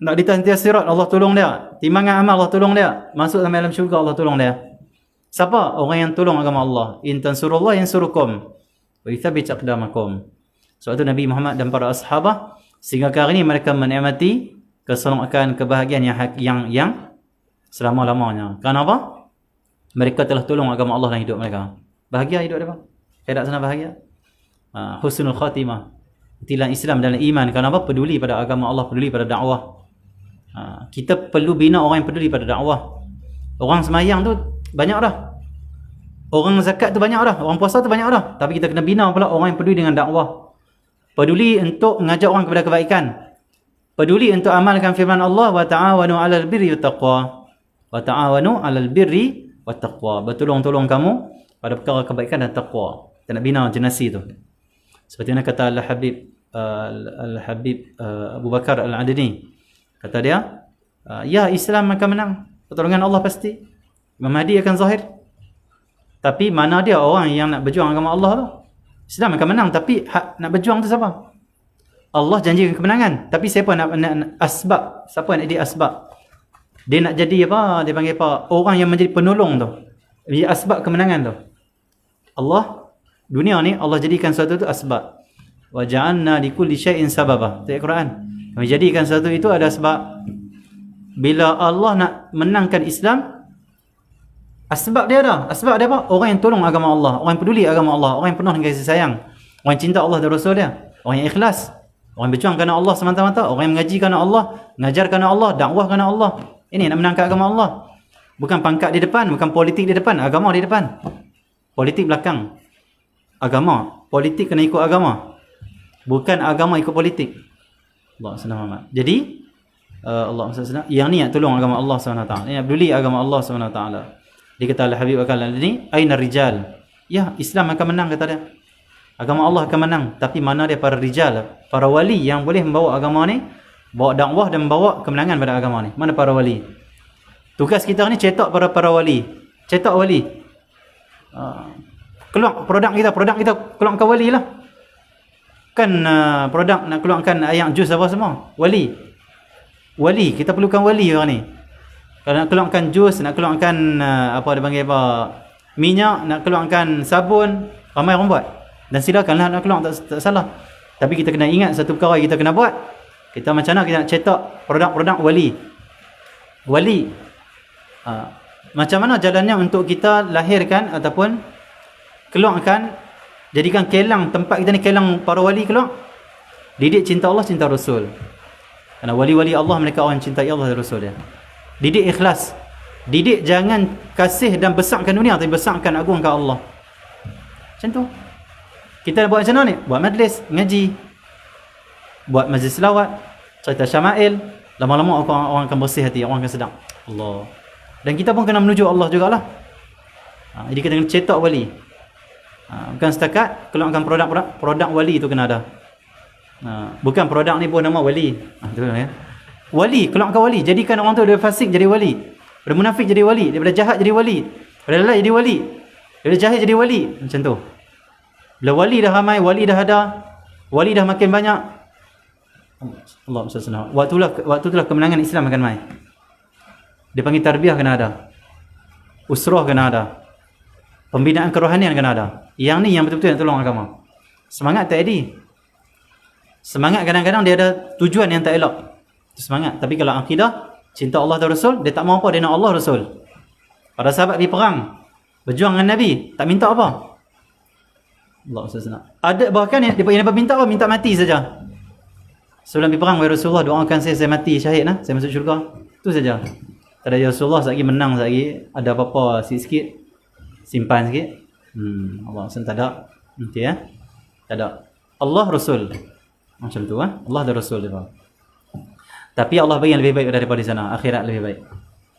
Nak di tantias sirat, Allah tolong dia. Timbangan amal, Allah tolong dia. Masuk dalam alam syurga, Allah tolong dia. Siapa? Orang yang tolong agama Allah. In tansurullah yansurukum wa yuthabbit aqdamakum. Sebab itu Nabi Muhammad dan para ashabah sehingga hari ini mereka menikmati keselamatan, kebahagiaan yang selama-lamanya. Kenapa? Mereka telah tolong agama Allah dalam hidup mereka. Bahagia hidup mereka. Tidak sana bahagia. Husnul khatimah. Itilah Islam dalam iman. Kenapa? Peduli pada agama Allah, peduli pada dakwah. Kita perlu bina orang yang peduli pada dakwah. Orang semayang tu banyak dah. Orang zakat tu banyak dah. Orang puasa tu banyak dah. Tapi kita kena bina pula orang yang peduli dengan dakwah. Peduli untuk mengajak orang kepada kebaikan. Peduli untuk amalkan firman Allah, wa ta'awanu 'alal birri wat taqwa. Wa ta'awanu 'alal birri wat taqwa. Bertolong-tolong kamu pada perkara kebaikan dan takwa. Kita nak bina generasi tu. Seperti mana kata Al-Habib Abu Bakar Al-Adni. Kata dia, ya Islam akan menang. Pertolongan Allah pasti. Imam Mahdi akan zahir. Tapi mana dia orang yang nak berjuang agama Allah tu? Islam akan menang, tapi nak berjuang tu siapa? Allah janjikan kemenangan, tapi siapa nak asbab? Siapa nak jadi asbab? Dia nak jadi apa? Dia panggil apa? Orang yang menjadi penolong tu. Jadi asbab kemenangan tu. Allah, dunia ni Allah jadikan sesuatu tu asbab. Wa ja'alna likulli syai'in sababa. Ayat Quran. Kami jadikan sesuatu itu ada sebab. Bila Allah nak menangkan Islam, asbab dia ada. Asbab dia apa? Orang yang tolong agama Allah, orang yang peduli agama Allah, orang yang penuh dengan kasih sayang, orang yang cinta Allah dan Rasul dia, orang yang ikhlas, orang yang berjuang kerana Allah semata-mata, orang yang mengaji kerana Allah, mengajar kerana Allah, dakwah kerana Allah. Ini nak menangkan agama Allah. Bukan pangkat di depan, bukan politik di depan, agama di depan. Politik belakang. Agama, politik kena ikut agama. Bukan agama ikut politik. Allah SWT. Jadi Allah SWT yang ni nak tolong agama Allah SWT. Yang nak peduli agama Allah SWT. Dia kata Al-Habib Al-Adni, aina rijal? Ya, Islam akan menang, kata dia. Agama Allah akan menang, tapi mana dia para rijal, para wali yang boleh membawa agama ni, bawa dakwah dan membawa kemenangan pada agama ni? Mana para wali? Tugas kita ni cetak para wali. Cetak wali. Keluar produk kita keluarkan wali lah. Kan produk nak keluarkan ayam jus apa semua. Wali, kita perlukan wali orang ni. Kalau nak keluarkan jus, nak keluarkan apa dia panggil apa, minyak, nak keluarkan sabun, ramai orang buat. Dan silakanlah nak keluar, tak salah. Tapi kita kena ingat satu perkara kita kena buat. Kita macam mana kita nak cetak produk-produk wali. Macam mana jalannya untuk kita lahirkan ataupun keluarkan, jadikan kelang tempat kita ni, kelang para wali keluar. Didik cinta Allah, cinta Rasul. Kerana wali-wali Allah mereka orang cintai Allah dan Rasul dia. Didik ikhlas. Didik jangan kasih dan besarkan dunia, tapi besarkan agungkan Allah. Macam tu. Kita nak buat macam mana ni? Buat majlis, ngaji. Buat majlis selawat, cerita syama'il. Lama-lama orang akan bersih hati, orang akan sedang. Allah. Dan kita pun kena menuju Allah jugalah. Jadi kita kena cetak wali. Bukan setakat keluarkan produk wali tu kena ada. Bukan produk ni pun nama wali. Betul ya. Wali, keluarkan wali, jadikan orang tu daripada fasik jadi wali, daripada munafik jadi wali, daripada jahat jadi wali, daripada lalai jadi wali. Bila jahil jadi wali, macam tu. Bila wali dah ramai, wali dah ada, wali dah makin banyak, Allah SWT, waktu itulah kemenangan Islam akan mai. Dia panggil tarbiyah kena ada, usrah kena ada, pembinaan kerohanian kena ada. Yang ni yang betul-betul yang tolong agama. Semangat tak ada. Semangat kadang-kadang dia ada tujuan yang tak elok. Itu semangat. Tapi kalau akidah, cinta Allah dan Rasul, dia tak mau apa, dia nak Allah Rasul. Para sahabat pergi perang, berjuang dengan Nabi, tak minta apa. Allah SWT. Ada bahkan yang dapat minta apa? Minta mati saja. Sebelum pergi perang, wahai Rasulullah, doakan saya mati syahid lah, saya masuk syurga. Itu saja. Tak ada, ya Rasulullah, sekejap lagi menang, sekejap lagi ada apa-apa sikit-sikit, simpan sikit. Allah SWT tak ada. Nanti ya. Tak ada. Allah Rasul. Macam tu Allah dan Rasul dia. Tapi Allah bagi yang lebih baik daripada di sana. Akhirat lebih baik.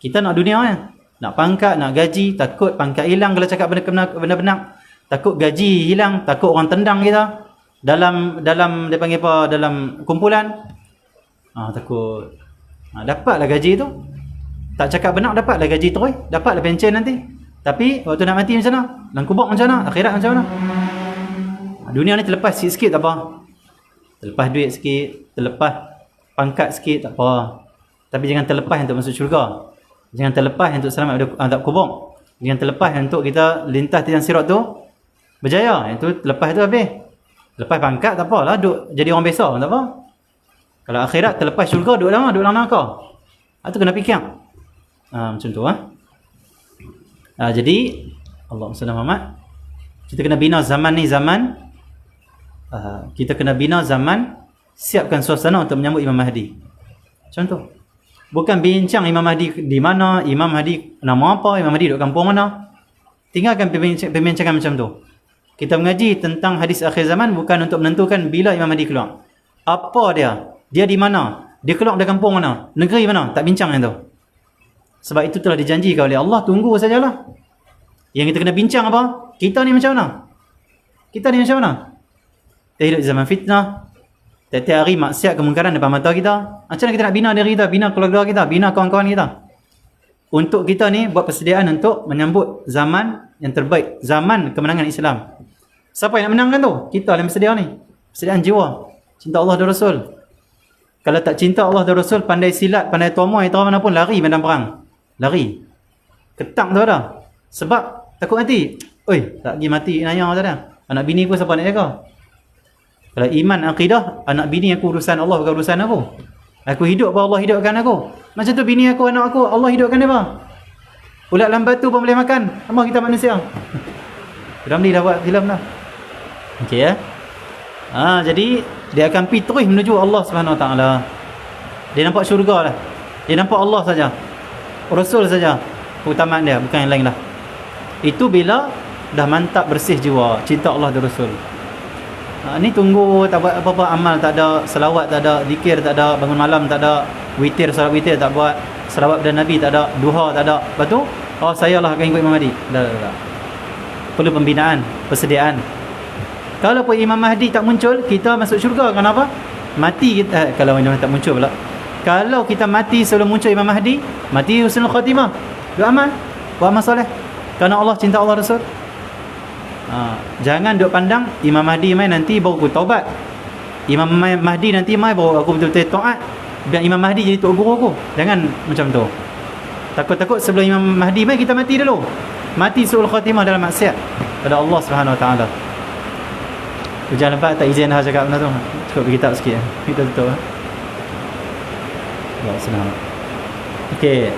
Kita nak dunia ya. Nak pangkat, nak gaji, takut pangkat hilang kalau cakap benda-benda. Takut gaji hilang, takut orang tendang kita dalam dia panggil apa, dalam kumpulan. Takut dapatlah gaji tu. Tak cakap benar, dapatlah gaji terus, dapatlah pension nanti. Tapi waktu nak mati macam mana? Dalam kubur macam mana? Akhirat macam mana? Dunia ni terlepas sikit-sikit tak apa. Terlepas duit sikit, terlepas pangkat sikit, tak apa. Tapi jangan terlepas untuk masuk syurga. Jangan terlepas untuk selamat dari azab kubur. Jangan terlepas untuk kita lintas tiang sirat tu berjaya. Itu terlepas tu habis. Lepas pangkat tak apalah, duduk jadi orang biasa tak apa. Kalau akhirat terlepas syurga, duduk lama, duduk lama kau. Itu kena fikir. Macam tu jadi Allahumma salli Muhammad. Kita kena bina zaman ni zaman kita kena bina zaman, siapkan suasana untuk menyambut Imam Mahdi. Contoh, bukan bincang Imam Mahdi di mana, Imam Mahdi nama apa, Imam Mahdi duduk kampung mana. Tinggalkan pembincangan macam tu. Kita mengaji tentang hadis akhir zaman bukan untuk menentukan bila Imam Mahdi keluar. Apa dia? Dia di mana? Dia keluar dari kampung mana? Negeri mana? Tak bincang yang tu. Sebab itu telah dijanjikan oleh Allah, tunggu sajalah. Yang kita kena bincang apa? Kita ni macam mana? Kita ni macam mana? Kita hidup di zaman fitnah. Tiap-tiap hari maksiat kemungkaran depan mata kita. Macam mana kita nak bina diri kita, bina keluarga kita, bina kawan-kawan kita? Untuk kita ni buat persediaan untuk menyambut zaman yang terbaik, zaman kemenangan Islam. Siapa yang nak menangkan tu? Kita yang bersedia ni. Persediaan jiwa, cinta Allah dan Rasul. Kalau tak cinta Allah dan Rasul, pandai silat, pandai tomoy, terang mana pun, lari medan perang. Lari. Ketang tu ada. Sebab takut mati. Oi, tak pergi mati nanya tak ada. Anak bini pun siapa nak jaga? Kalau iman akidah, anak bini aku urusan Allah, bukan urusan aku. Aku hidup apa Allah hidupkan aku. Macam tu bini aku, anak aku, Allah hidupkan dia apa? Ulat dalam batu pun boleh makan. Sama kita manusia. Ramli dah buat filem dah. Okey ya. Jadi dia akan pergi terus menuju Allah Subhanahu Wa Taala. Dia nampak syurga lah. Dia nampak Allah saja. Rasul saja keutamaan dia, bukan yang lain lah. Itu bila dah mantap bersih jiwa, cinta Allah dan Rasul. Ni tunggu tak buat apa-apa amal, tak ada selawat, tak ada zikir, tak ada bangun malam, tak ada witir, solat witir tak buat, selawat pada Nabi tak ada, duha tak ada. Lepas tu, saya lah akan ikut Imam Mahdi. Tak. Perlu pembinaan, persediaan. Kalau pun Imam Mahdi tak muncul, kita masuk syurga. Kenapa? Mati kita, kalau Imam Mahdi tak muncul pula. Kalau kita mati sebelum muncul Imam Mahdi, mati husnul khatimah. Buat amal, buat amal soleh. Kerana Allah, cinta Allah Rasul. Jangan duk pandang Imam Mahdi mai nanti baru aku taubat. Imam Mahdi nanti mai baru aku betul-betul taat. Biar Imam Mahdi jadi tok guru aku. Jangan macam tu. Takut-takut sebelum Imam Mahdi mai kita mati dulu. Mati suul khatimah dalam maksiat pada Allah Subhanahu Wa Taala. Hujan lepas tak izin dah cakap benda tu. Cukup bagi kitab sikit. Kita tutup. Allah senang. Okey.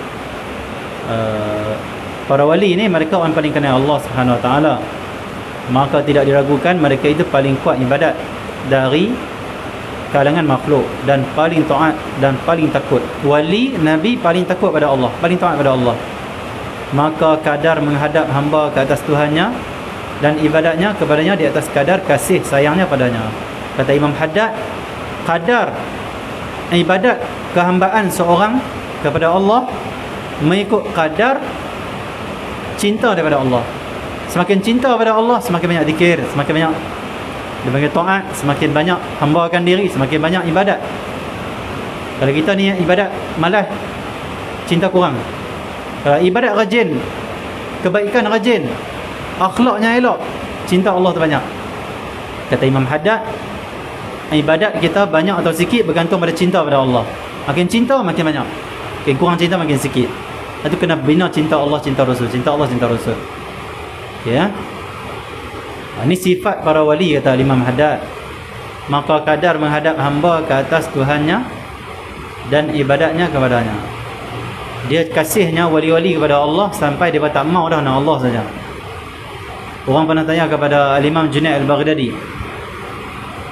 Para wali ni mereka orang paling kenal Allah Subhanahu Wa Taala. Maka tidak diragukan mereka itu paling kuat ibadat dari kalangan makhluk dan paling taat dan paling takut. Wali Nabi paling takut pada Allah, paling taat pada Allah. Maka kadar menghadap hamba ke atas Tuhannya dan ibadatnya kepadanya di atas kadar kasih sayangnya padanya. Kata Imam Haddad, kadar ibadat kehambaan seorang kepada Allah mengikut kadar cinta daripada Allah. Semakin cinta pada Allah, semakin banyak zikir, semakin banyak dia panggil taat, semakin banyak hambakan diri, semakin banyak ibadat. Kalau kita ni ibadat malas, cinta kurang. Kalau ibadat rajin, kebaikan rajin, akhlaknya elok, cinta Allah tu banyak. Kata Imam Haddad, ibadat kita banyak atau sikit bergantung pada cinta pada Allah. Makin cinta makin banyak, makin kurang cinta makin sikit. Itu kena bina cinta Allah, cinta Rasul, cinta Allah, cinta Rasul. Ya. Ini sifat para wali, kata Imam Haddad. Maka kadar menghadap hamba ke atas Tuhannya dan ibadatnya kepadanya. Dia kasihnya wali-wali kepada Allah sampai dia tak mau dah nak Allah saja. Orang pernah tanya kepada Imam Junaid Al-Baghdadi.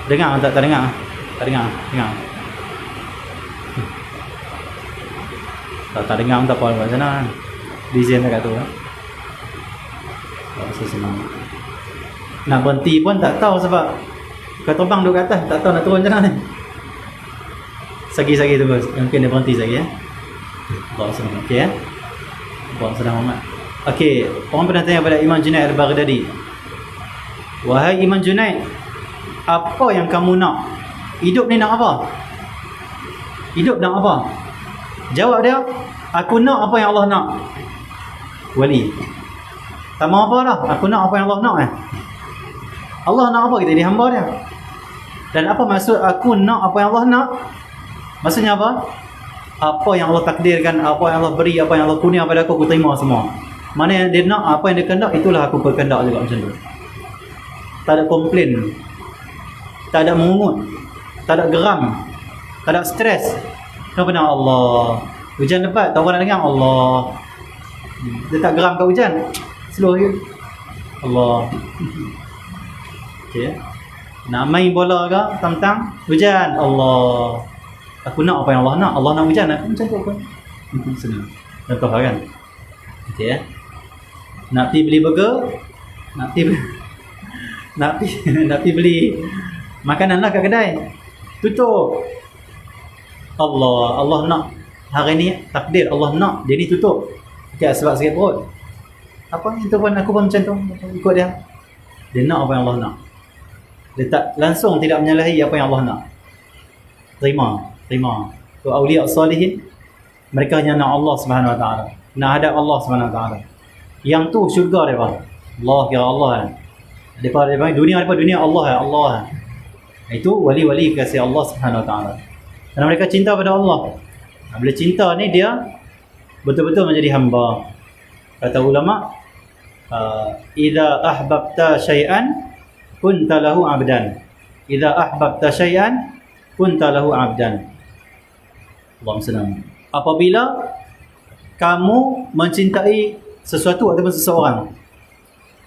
Dengar tak dengar? Tak dengar. Dengar. Tak dengar tak apa kat sana. Busy dekat tu. Tak rasa senang. Nak berhenti pun tak tahu sebab kau terbang duduk kat atas, tak tahu nak turun macam mana. Sagi-sagi terus. Mungkin dia berhenti sagi ya. Allah senang. Okey ya. Allah senang amat. Okey, orang pernah tanya kepada Imam Junaid Al-Baghdadi. Wahai Imam Junaid, apa yang kamu nak? Hidup ni nak apa? Hidup nak apa? Jawab dia, aku nak apa yang Allah nak. Wali. Tak mau apa dah, aku nak apa yang Allah nak. Allah nak apa, kita jadi hamba dia. Dan apa maksud aku nak apa yang Allah nak? Maksudnya apa? Apa yang Allah takdirkan, apa yang Allah beri, apa yang Allah kurnia pada aku terima semua. Mana yang dia nak, apa yang dia kehendak, itulah aku berkehendak juga macam tu. Tak ada komplain, tak ada mengungut, tak ada geram, tak ada stres. Kenapa nak Allah? Hujan lebat, tak orang nak dengar Allah. Dia tak geram kat hujan, slow je Allah. Okay. Nak main bola ke, tang-tang, hujan Allah. Aku nak apa yang Allah nak. Allah nak hujan, aku macam tu pun senang. Contoh kan. Okay, nak pergi beli burger, nak pergi beli makanan lah kat kedai, tutup. Allah nak hari ni takdir, Allah nak dia ni tutup. Okay, sebab sakit perut. Apa itu pun aku pun macam tu, ikut dia. Dia nak apa yang Allah nak. Dia tak langsung tidak menyalahi apa yang Allah nak. Terima. Tu awliya salihin, mereka hanya nak Allah Subhanahu Wa Taala, nak hadap Allah Subhanahu Wa Taala. Yang tu syurga dia bang. Allah kira Allah kan. Daripada dunia Allah Allah. Itu wali-wali kasih Allah Subhanahu Wa Taala. Kerana mereka cinta pada Allah. Bila cinta ni dia betul-betul menjadi hamba. Kata ulama, idza ahbabta syai'an kunta lahu 'abdan. Idza ahbabta syai'an kunta lahu 'abdan. Allah senang. Apabila kamu mencintai sesuatu ataupun seseorang,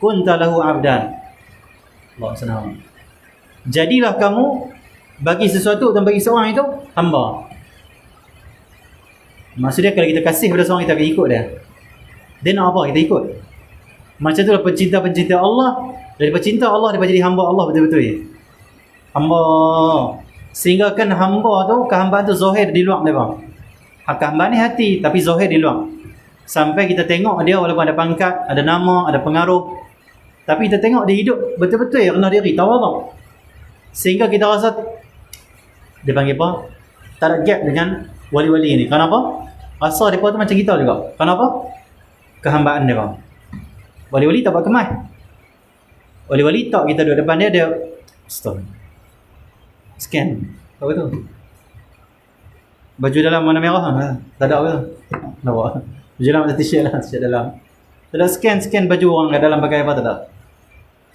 kunta lahu 'abdan. Allah senang. Jadilah kamu bagi sesuatu dan bagi seorang itu hamba. Maksudnya kalau kita kasih pada seorang, kita akan ikut dia. Dia nak apa, kita ikut. Macam itulah pencinta-pencinta Allah. Dari pencinta Allah, dia jadi hamba Allah betul-betul. Hamba. Sehingga kan hamba tu, kehambaan tu zahir di luar dia bang. Kehambaan ni hati, tapi zahir di luar. Sampai kita tengok dia walaupun ada pangkat, ada nama, ada pengaruh, tapi kita tengok dia hidup betul-betul rendah diri, tawaduk. Sehingga kita rasa dia panggil apa? Tak ada gap dengan wali-wali ni. Kenapa? Rasa mereka tu macam kita juga. Kenapa? Kehambaan dia bang. Wali-wali tak buat kemas. Wali-wali tak kita duduk depan dia stop. Scan. Apa tu? Baju dalam warna merah. Tak ada apa. Nampak? Baju dalam ada t-shirt lah. T-shirt dalam. Tak ada scan baju orang kat dalam pakai apa tak ada.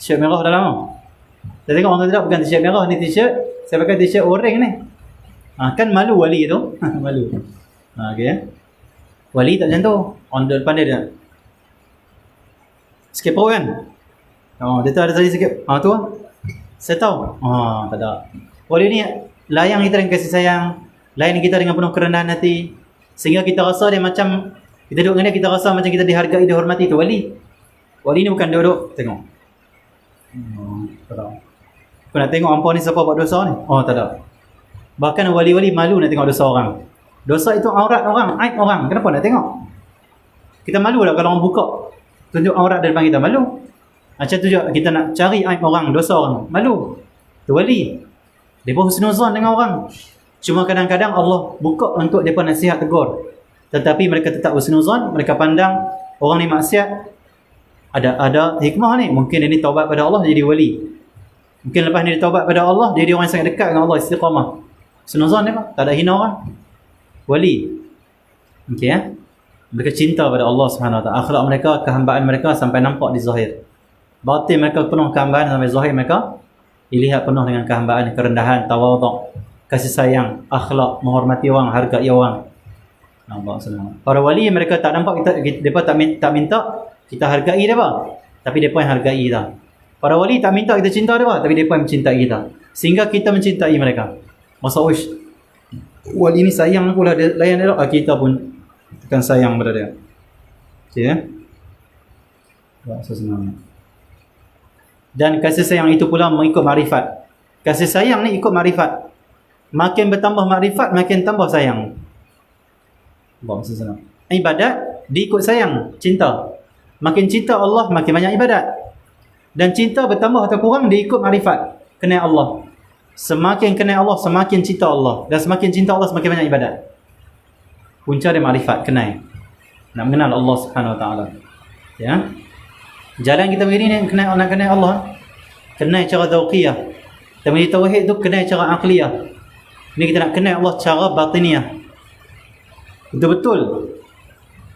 T-shirt merah dalam. Saya tengok orang tu tidak bukan t-shirt merah ni t-shirt. Saya pakai t-shirt orange ni. Kan malu wali tu. Malu. Okay. Wali tak macam tu. Orang depan dia sikit perut kan. Dia tu ada tadi sikit. Tu lah. Saya tahu. Tak ada. Wali ni layang kita dengan kasih sayang, layan kita dengan penuh kerendahan hati, sehingga kita rasa dia macam, kita duduk dengan dia, kita rasa macam kita dihargai, dihormati. Itu wali. Wali ni bukan duduk tengok. Tak ada. Kau nak tengok hampa ni siapa buat dosa ni? Tak ada. Bahkan wali-wali malu nak tengok dosa orang. Dosa itu aurat orang, aib orang. Kenapa nak tengok? Kita malu lah kalau orang buka tunjuk aurat dari depan kita, malu. Macam tu juga kita nak cari aib orang, dosa orang, malu. Tu wali. Dia pun husnuzan dengan orang. Cuma kadang-kadang Allah buka untuk mereka nasihat tegur. Tetapi mereka tetap husnuzan, mereka pandang orang ni maksiat. Ada hikmah ni. Mungkin dia ni taubat pada Allah jadi wali. Mungkin lepas ni dia taubat pada Allah, dia orang yang sangat dekat dengan Allah, istiqamah. Senuzan ni tak ada hina orang. Wali. Okey ya. Mereka cinta pada Allah Subhanahu Wa Taala. Akhlak mereka, kehambaan mereka sampai nampak di zahir. Batin mereka penuh kehambaan sampai zahir mereka dilihat penuh dengan kehambaan, kerendahan, tawaduk, kasih sayang, akhlak, menghormati orang, hargai orang. Allah Subhanahu. Para wali mereka tak nampak depa tak minta kita hargai depa, tapi depa yang hargai kita. Para wali tak minta kita cinta depa, tapi depa yang mencintai kita. Sehingga kita mencintai mereka. Masa uish wali ni sayang aku lah, dia layan dia, kita pun akan sayang pada dia. Okey ya. Dan kasih sayang itu pula mengikut makrifat. Kasih sayang ni ikut makrifat. Makin bertambah makrifat, makin tambah sayang. Ibadat diikut sayang, cinta. Makin cinta Allah, makin banyak ibadat. Dan cinta bertambah atau kurang diikut makrifat, kenal Allah. Semakin kenal Allah, semakin cinta Allah. Dan semakin cinta Allah, semakin banyak ibadat. Punca dia makrifat, kenal. Nak mengenal Allah Subhanahu Wa Taala. Ya. Jalan kita begini ni nak kenal Allah. Kenal cara dzauqiyah. Tapi tauhid tu kenal cara aqliyah. Ni kita nak kenal Allah cara batiniah. Betul-betul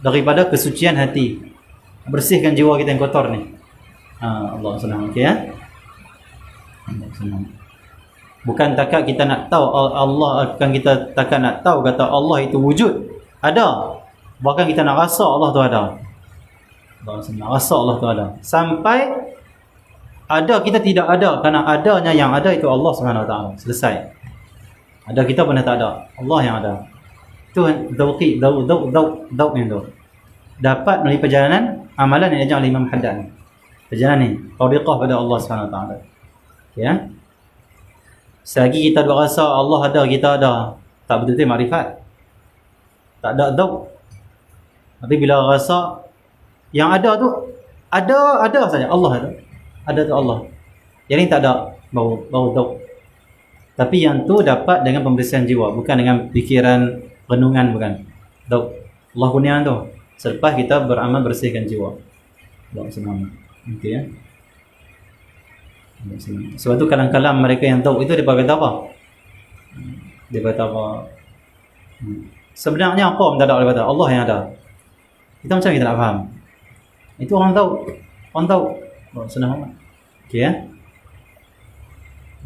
daripada kesucian hati. Bersihkan jiwa kita yang kotor ni. Allah senang, okey ya. Allah senang. Bukan takat kita nak tahu Allah, akan kita takat nak tahu kata Allah itu wujud. Ada. Bahkan kita nak rasa Allah tu ada. Allah senang, rasa Allah tu ada. Sampai ada kita tidak ada, kerana adanya yang ada itu Allah Subhanahu Wa Taala. Selesai. Ada kita pun tak ada. Allah yang ada. Itu dzauqi, dzauq yang tu. Dapat melalui perjalanan amalan yang diajar oleh Imam Haddad. Perjalanan ni tariqah pada Allah Subhanahu Wa Taala. Ya. Selagi kita duk rasa Allah ada, kita ada, tak betul-betul makrifat. Tak ada dzauq. Tapi bila rasa yang ada tu ada saja, Allah ada. Ada tu Allah. Yang ni tak ada bau dzauq. Tapi yang tu dapat dengan pembersihan jiwa, bukan dengan fikiran renungan, bukan. Dzauq. Allah kurniaan tu. Selepas kita beramal bersihkan jiwa. Allah senang. Okey ya. Sebab tu kalam-kalam mereka yang dzauq itu dia kata apa? Dia kata apa? Sebenarnya apa pun tak ada, dia kata Allah yang ada. Kita macam kita nak faham. Itu orang tahu. Orang tahu. Allah senang amat. Okey ya.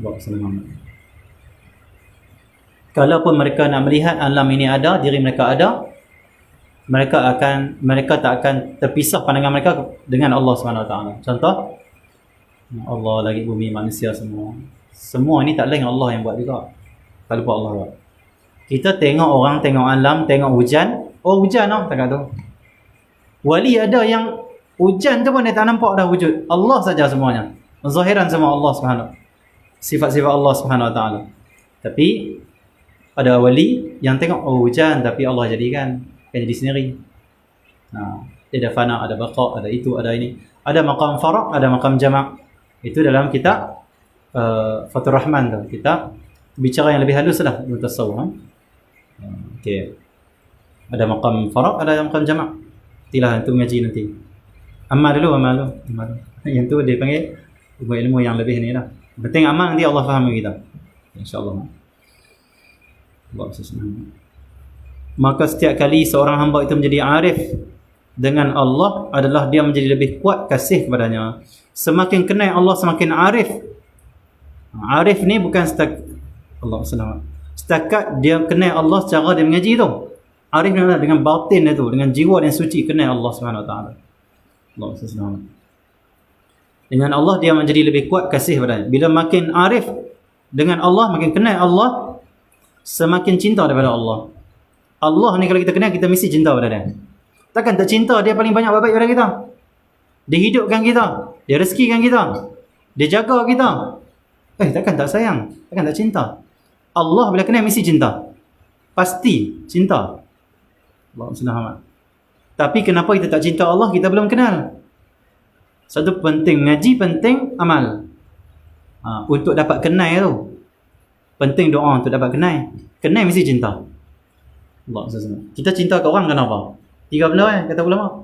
Allah senang amat. Kalaupun mereka nak melihat alam ini ada, diri mereka ada, mereka tak akan terpisah pandangan mereka dengan Allah Subhanahu Wa Taala. Contoh, Allah lagi bumi, manusia semua. Semua ni tak lain Allah yang buat juga. Tak lupa Allah buat. Kita tengok orang, tengok alam, tengok hujan. Oh hujan tak tu. Wali ada yang hujan tu pun dia tak nampak dah wujud. Allah saja semuanya. Zahiran semua Allah Subhanahu. Sifat-sifat Allah Subhanahu Wa Taala. Tapi ada wali yang tengok oh hujan tapi Allah jadikan kan jadi sendiri. Dia ada fana, ada baqa, ada itu, ada ini. Ada maqam faraq, ada maqam jama'. Itu dalam kitab Fathur Rahman tu. Kitab bicara yang lebih halus lah untuk tasawuf. Okey. Ada maqam faraq, ada maqam jama'. Itilah itu mengaji nanti. Amal dulu. Yang tu dia panggil ilmu yang lebih ni lah. Penting amal nanti Allah faham kita. Insya-Allah. Allah SWT. Maka setiap kali seorang hamba itu menjadi arif dengan Allah adalah dia menjadi lebih kuat kasih kepadanya. Semakin kenal Allah semakin arif. Arif ni bukan setakat dia kenal Allah secara dia mengaji tu. Arif ni dengan batin dia tu, dengan jiwa yang suci kenal Allah Subhanahu Wa Taala. Allah SWT. Dengan Allah dia menjadi lebih kuat kasih kepadanya. Bila makin arif dengan Allah, makin kenal Allah, semakin cinta daripada Allah. Allah ni kalau kita kenal, kita mesti cinta pada dia. Takkan tak cinta, dia paling banyak baik pada kita. Dia hidupkan kita, dia rezekikan kita, dia jaga kita. Takkan tak sayang, takkan tak cinta. Allah bila kenal mesti cinta. Pasti cinta. Allah SWT. Tapi kenapa kita tak cinta Allah? Kita belum kenal. Satu penting ngaji, penting amal. Untuk dapat kenal tu. Penting doa untuk dapat kenal. Kenal mesti cinta. Allah SWT. Kita cinta ke orang kenapa? 3 benda kata ulama.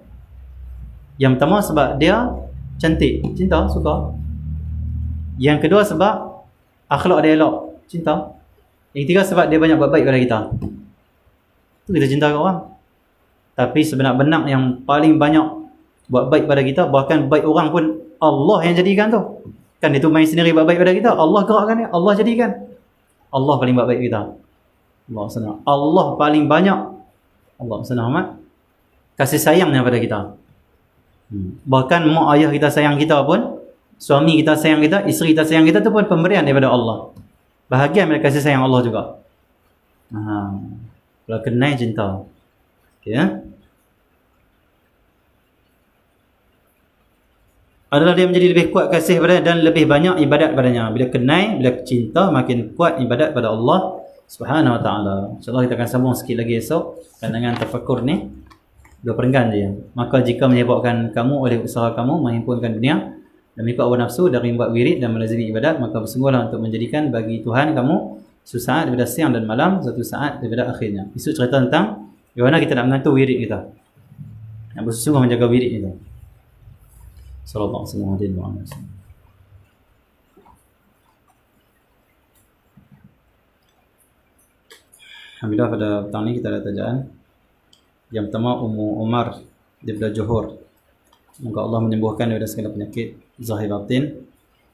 Yang pertama sebab dia cantik, cinta, suka. Yang kedua sebab akhlak dia elok, cinta. Yang ketiga sebab dia banyak buat baik pada kita. Itu kita cinta kat orang. Tapi sebenar-benar yang paling banyak buat baik pada kita, bahkan baik orang pun Allah yang jadikan tu. Kan dia tu main sendiri buat baik pada kita, Allah gerakkan dia, Allah jadikan. Allah paling buat baik kita. Allah senang. Allah paling banyak, Allah senang amat kasih sayangnya pada kita. Bahkan mak ayah kita sayang kita pun, suami kita sayang kita, isteri kita sayang kita tu pun pemberian daripada Allah. Bahagian dari kasih sayang Allah juga. Kalau kenal cinta. Okay, adalah dia menjadi lebih kuat kasih pada dan lebih banyak ibadat padanya. Bila kenal, bila cinta, makin kuat ibadat pada Allah Subhanahu Wa Taala. InsyaAllah kita akan sambung sikit lagi esok dengan tafakur ni. 2 perenggan je. Maka jika menyebabkan kamu oleh usaha kamu menghimpunkan dunia dan mengikut hawa nafsu dari membuat wirid dan melazimi ibadat, maka bersungguhlah untuk menjadikan bagi Tuhan kamu satu saat daripada siang dan malam, satu saat daripada akhirnya. Isu cerita tentang bagaimana kita nak mengatur wirid kita, nak bersungguh menjaga wirid kita. Sallallahu alaihi wasallam. Alhamdulillah, pada petang ni kita ada tajaan. Yang pertama, Ummu Umar daripada Johor. Moga Allah menyembuhkan daripada segala penyakit zahir batin.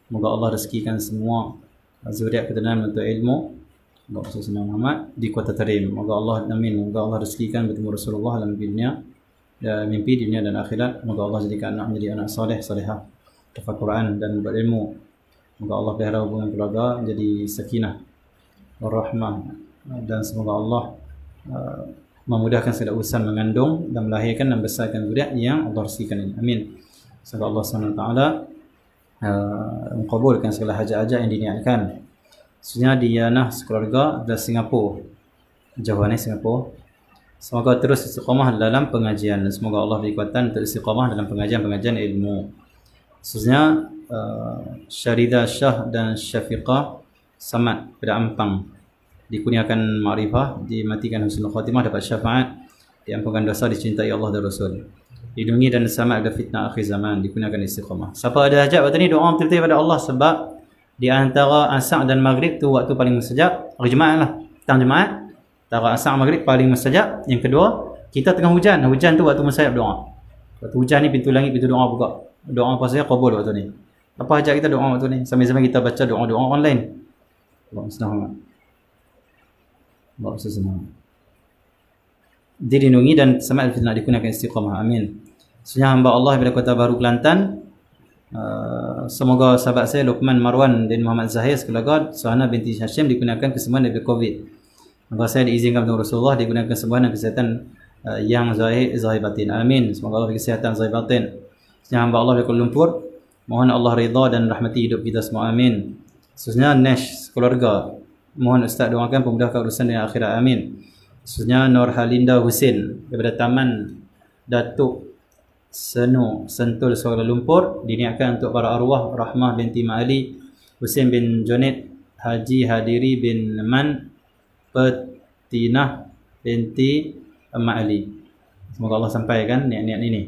Moga Allah rezekikan semua zuriat keturunan untuk ilmu. Moga Rasulullah Muhammad di Kota Tarim. Moga Allah, amin. Moga Allah rezekikan bertemu Rasulullah dalam dunia, mimpi dunia dan akhirat. Moga Allah jadikan anak menjadi anak soleh, solehah, hafal Quran dan berilmu. Moga Allah pelihara hubungan keluarga menjadi sakinah, warahmah, dan semoga Allah memudahkan segala urusan mengandung dan melahirkan dan besarkan zuriat yang Allah rezekikan ini. Amin. Semoga Allah SWT mengabulkan segala hajat-hajat yang diniatkan. Sebenarnya di Yanah sekeluarga dari Singapura, jauh ni Singapura. Semoga terus istiqamah dalam pengajian dan semoga Allah beri kekuatan untuk istiqamah dalam pengajian-pengajian ilmu. Khususnya Syarida Shah dan Syafiqah Samad pada Ampang dikurniakan ma'rifah, dimatikan husnul khatimah, dapat syafaat, diampunkan dosa, dicintai Allah dan Rasul, dilindungi dan selamat dari fitnah akhir zaman, dikurniakan istiqamah. Siapa ada hajat waktu ni, doa betul-betul pada Allah, sebab di antara asar dan maghrib tu waktu paling mustajab. Hari Jumaat lah, petang Jumaat, antara asar maghrib paling mustajab. Yang kedua, kita tengah hujan, hujan tu waktu mustajab doa. Waktu hujan ni pintu langit, pintu doa buka, doa apa saja qabul waktu ni. Apa hajat kita doa waktu ni, sambil-sambil kita baca doa-doa online. Allah senang, Allah senang. Dilindungi dan selamat fitnah, digunakan istiqamah. Amin. Sebenarnya hamba Allah daripada Kota Baru Kelantan, semoga sahabat saya Luqman Marwan dan Muhammad Zahir sekeluarga Suhana binti Hashim digunakan kesembuhan daripada COVID. Maka saya diizinkan oleh Rasulullah digunakan kesembuhan dan kesihatan yang zahir batin. Amin. Semoga Allah beri kesihatan zahir batin. Sebenarnya hamba Allah dari Kuala Lumpur, mohon Allah redha dan rahmati hidup kita semua. Amin. Khususnya Nash keluarga, mohon Ustaz doakan pemudahkan urusan dunia akhirat. Amin. Khususnya Nur Halinda Husin daripada Taman Datuk Senu Sentul Kuala Lumpur, diniatkan untuk para arwah Rahmah binti Ma'ali, Husin bin Jonit, Haji Hadiri bin Man, Petinah binti Ma'ali. Semoga Allah sampaikan niat-niat ini.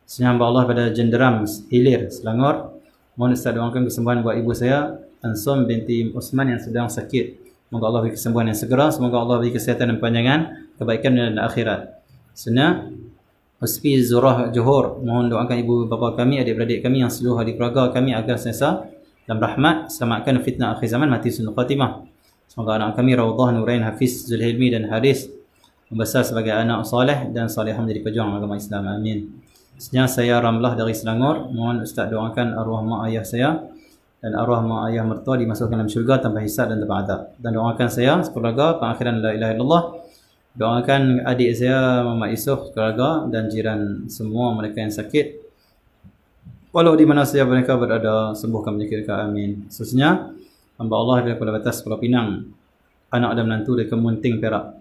Khususnya hamba Allah pada Jenderam Hilir Selangor, mohon Ustaz doakan kesembuhan buat ibu saya Ansum binti Osman yang sedang sakit. Semoga Allah beri kesembuhan yang segera. Semoga Allah beri kesihatan dan panjangan, kebaikan dan akhirat. Sebenarnya Huspi Zurah Johor, mohon doakan ibu bapa kami, adik-beradik kami yang seluruh ahli keluarga kami agar sentiasa dalam rahmat, selamatkan fitnah akhir zaman, mati husnul khatimah. Semoga anak kami Raudhah Nurain Hafiz Zulhilmi dan Haris membesar sebagai anak soleh dan salihah menjadi pejuang agama Islam. Amin. Sebenarnya saya Ramlah dari Selangor, mohon Ustaz doakan arwah mak ayah saya dan arwah mak ayah mertua dimasukkan dalam syurga tanpa hisab dan tanpa adab. Dan doakan saya sekeluarga pengakhiran la ilaha illallah. Doakan adik saya Muhammad Yusof, keluarga dan jiran semua mereka yang sakit, walau di mana saja mereka berada, sembuhkan penyakit mereka. Amin. Khususnya hamba Allah dari Pulau Batas, Pulau Pinang, anak dan menantu dari Kemunting Perak.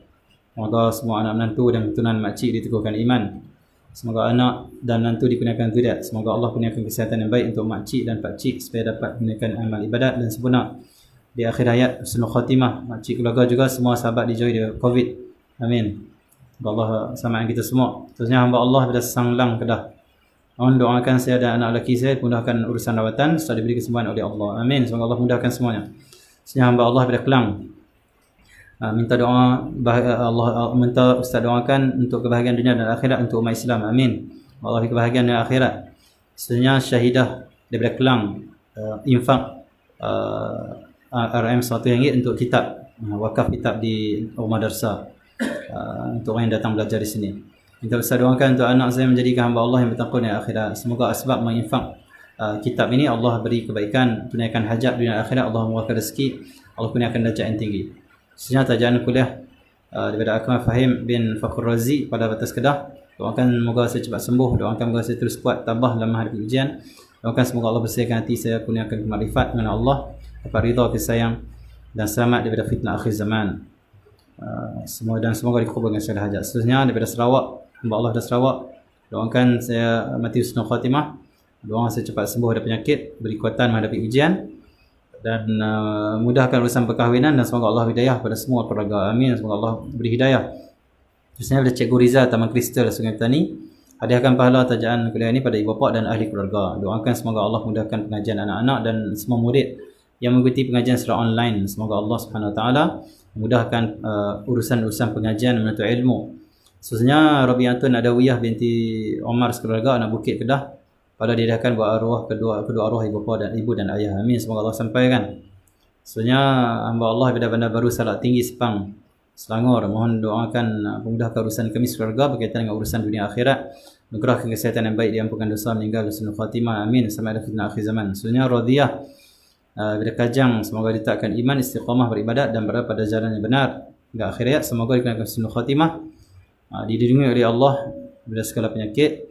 Semoga semua anak menantu dan keturunan makcik diteguhkan iman. Semoga anak dan menantu dikurniakan zuriat. Semoga Allah kurniakan kesihatan yang baik untuk makcik dan pakcik supaya dapat menunaikan amal ibadat dan sempurna di akhir hayat, husnul khatimah. Makcik keluarga juga semua sahabat dijauhi dari COVID. Amin. Allah selamatkan kita semua. Terusnya hamba Allah daripada Sanglang Kedah, Mohon doakan saya dan anak lelaki saya mudahkan urusan rawatan setelah diberi kesembuhan oleh Allah. Amin. Semoga Allah mudahkan semuanya. Senyap hamba Allah pada Kelang. Minta doa Allah minta Ustaz doakan untuk kebahagiaan dunia dan akhirat untuk umat Islam. Amin. Allah beri kebahagiaan dunia akhirat. Senyap Syahidah daripada Kelang infak RM RM1 untuk kitab wakaf kitab di rumah darsa untuk orang yang datang belajar di sini. Minta Ustaz doakan untuk anak saya menjadikan hamba Allah yang bertakwa di akhirat. Semoga asbab menginfak kitab ini Allah beri kebaikan, tunaikan hajat dunia akhirat, Allah murahkan rezeki, Allah kurniakan darjat yang tinggi. Senyata tajaan kuliah daripada Akmal Fahim bin Fakhur Razi pada Batas Kedah. Doakan semoga saya cepat sembuh, doakan semoga saya terus kuat tabah dalam menghadapi ujian. Doakan semoga Allah bersihkan hati saya, kurniakan kemakrifat dengan Allah, dapat ridha, kasih sayang dan selamat daripada fitnah akhir zaman. Semoga dikabulkan segala hajat. Seterusnya daripada Sarawak, hamba Allah dari Sarawak, doakan saya mati husnul khatimah, doakan saya cepat sembuh dari penyakit, beri kekuatan menghadapi ujian dan mudahkan urusan perkahwinan dan semoga Allah hidayah pada semua keluarga. Amin. Semoga Allah beri hidayah. Seterusnya daripada Cikgu Rizal Taman Kristal Sungai Petani, hadiahkan pahala tajaan kuliah ini pada ibu bapa dan ahli keluarga. Doakan semoga Allah mudahkan pengajian anak-anak dan semua murid yang mengikuti pengajian secara online. Semoga Allah Subhanahu Wa Taala mudahkan urusan-urusan pengajian menuntut ilmu. Khususnya Rabi'atun Adawiyah binti Omar sekeluarga anak Bukit Kedah, pada dihadiahkan buat arwah kedua arwah ibu dan ayah. Amin. Semoga Allah sampaikan. Khususnya hamba Allah daripada Bandar Baru Salak Tinggi Sepang Selangor, mohon doakan memudahkan urusan kami sekeluarga berkaitan dengan urusan dunia akhirat, nugerahkan kesihatan yang baik, diampunkan dosa, meninggal husnul khatimah. Amin. Sampai ada fitnah akhir zaman. Khususnya Radiyah dari Kajang, semoga ditakkan iman, istiqamah beribadat dan berada pada jalan yang benar hingga akhir hayat. Semoga dikenakan husnul khatimah, dilindungi oleh Allah dari segala penyakit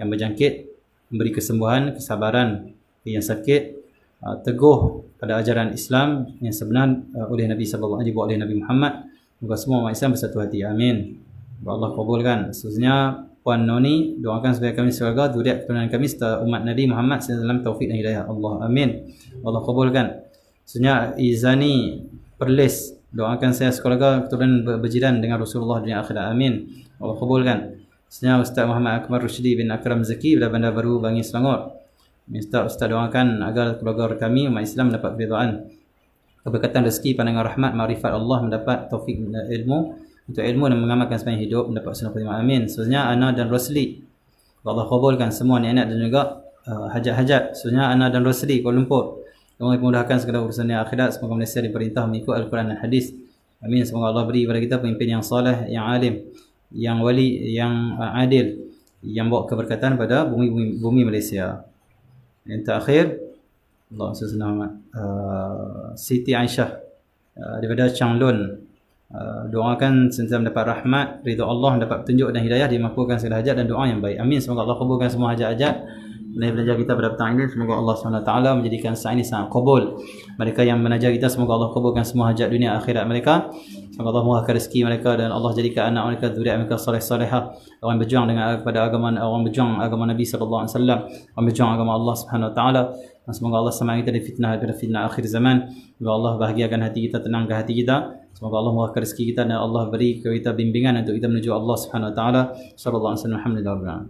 yang berjangkit, memberi kesembuhan, kesabaran yang sakit, teguh pada ajaran Islam yang sebenar oleh Nabi sallallahu alaihi wasallam, oleh Nabi Muhammad. Semoga semua umat Islam bersatu hati. Amin. Allah kabulkan. Khususnya Puan Noni, doakan supaya kami sekeluarga, zuriat keturunan kami serta umat Nabi Muhammad sallallahu alaihi wasallam taufik dan hidayah Allah. Amin. Allah kabulkan. Khususnya Izani Perlis, doakan saya sekeluarga keturunan berjiran dengan Rasulullah dunia akhirat. Amin. Allah kabulkan. Khususnya Ustaz Muhammad Akmal Rushdi bin Akram Zaki dari Bandar Baru Bangi Selangor, minta Ustaz doakan agar keluarga kami umat Islam mendapat keridhaan, keberkatan rezeki, pandangan rahmat, makrifat Allah, mendapat taufik ilmu untuk ilmu dan mengamalkan sepanjang hidup, mendapat husnul khatimah. Amin. Seterusnya Ana dan Rosli, Allah kabulkan semua niat dan juga hajat-hajat. Seterusnya Ana dan Rosli Kuala Lumpur, semoga memudahkan segala urusan yang akhirat. Semoga Malaysia diperintah mengikut Al-Quran dan Hadis. Amin. Semoga Allah beri kepada kita pemimpin yang soleh, yang alim, yang wali, yang adil, yang bawa keberkatan pada bumi Malaysia. Yang terakhir, Allah SWT, Siti Aisyah daripada Changlun, doakan sentiasa mendapat rahmat, ridha Allah, mendapat petunjuk dan hidayah, dimampukan segala hajat dan doa yang baik. Amin. Semoga Allah kabulkan semua hajat-hajat belajar kita pada petang ini. Semoga Allah SWT menjadikan saat ini sangat kabul. Mereka yang menajar kita, semoga Allah kabulkan semua hajat dunia akhirat mereka. Semoga Allah murahkan rezeki mereka dan Allah jadikan anak mereka, zuriat mereka soleh-solehah, orang berjuang dengan pada agama, orang berjuang agama Nabi sallallahu alaihi wasallam, orang berjuang agama Allah Subhanahu wa taala. Semoga Allah selamatkan kita dari fitnah akhir zaman. Semoga Allah bahagiakan hati kita, tenangkan hati kita. Semoga Allah murahkan rezeki kita dan Allah beri kita bimbingan untuk kita menuju Allah Subhanahu wa taala. Sallallahu alaihi wasallam. Alhamdulillah.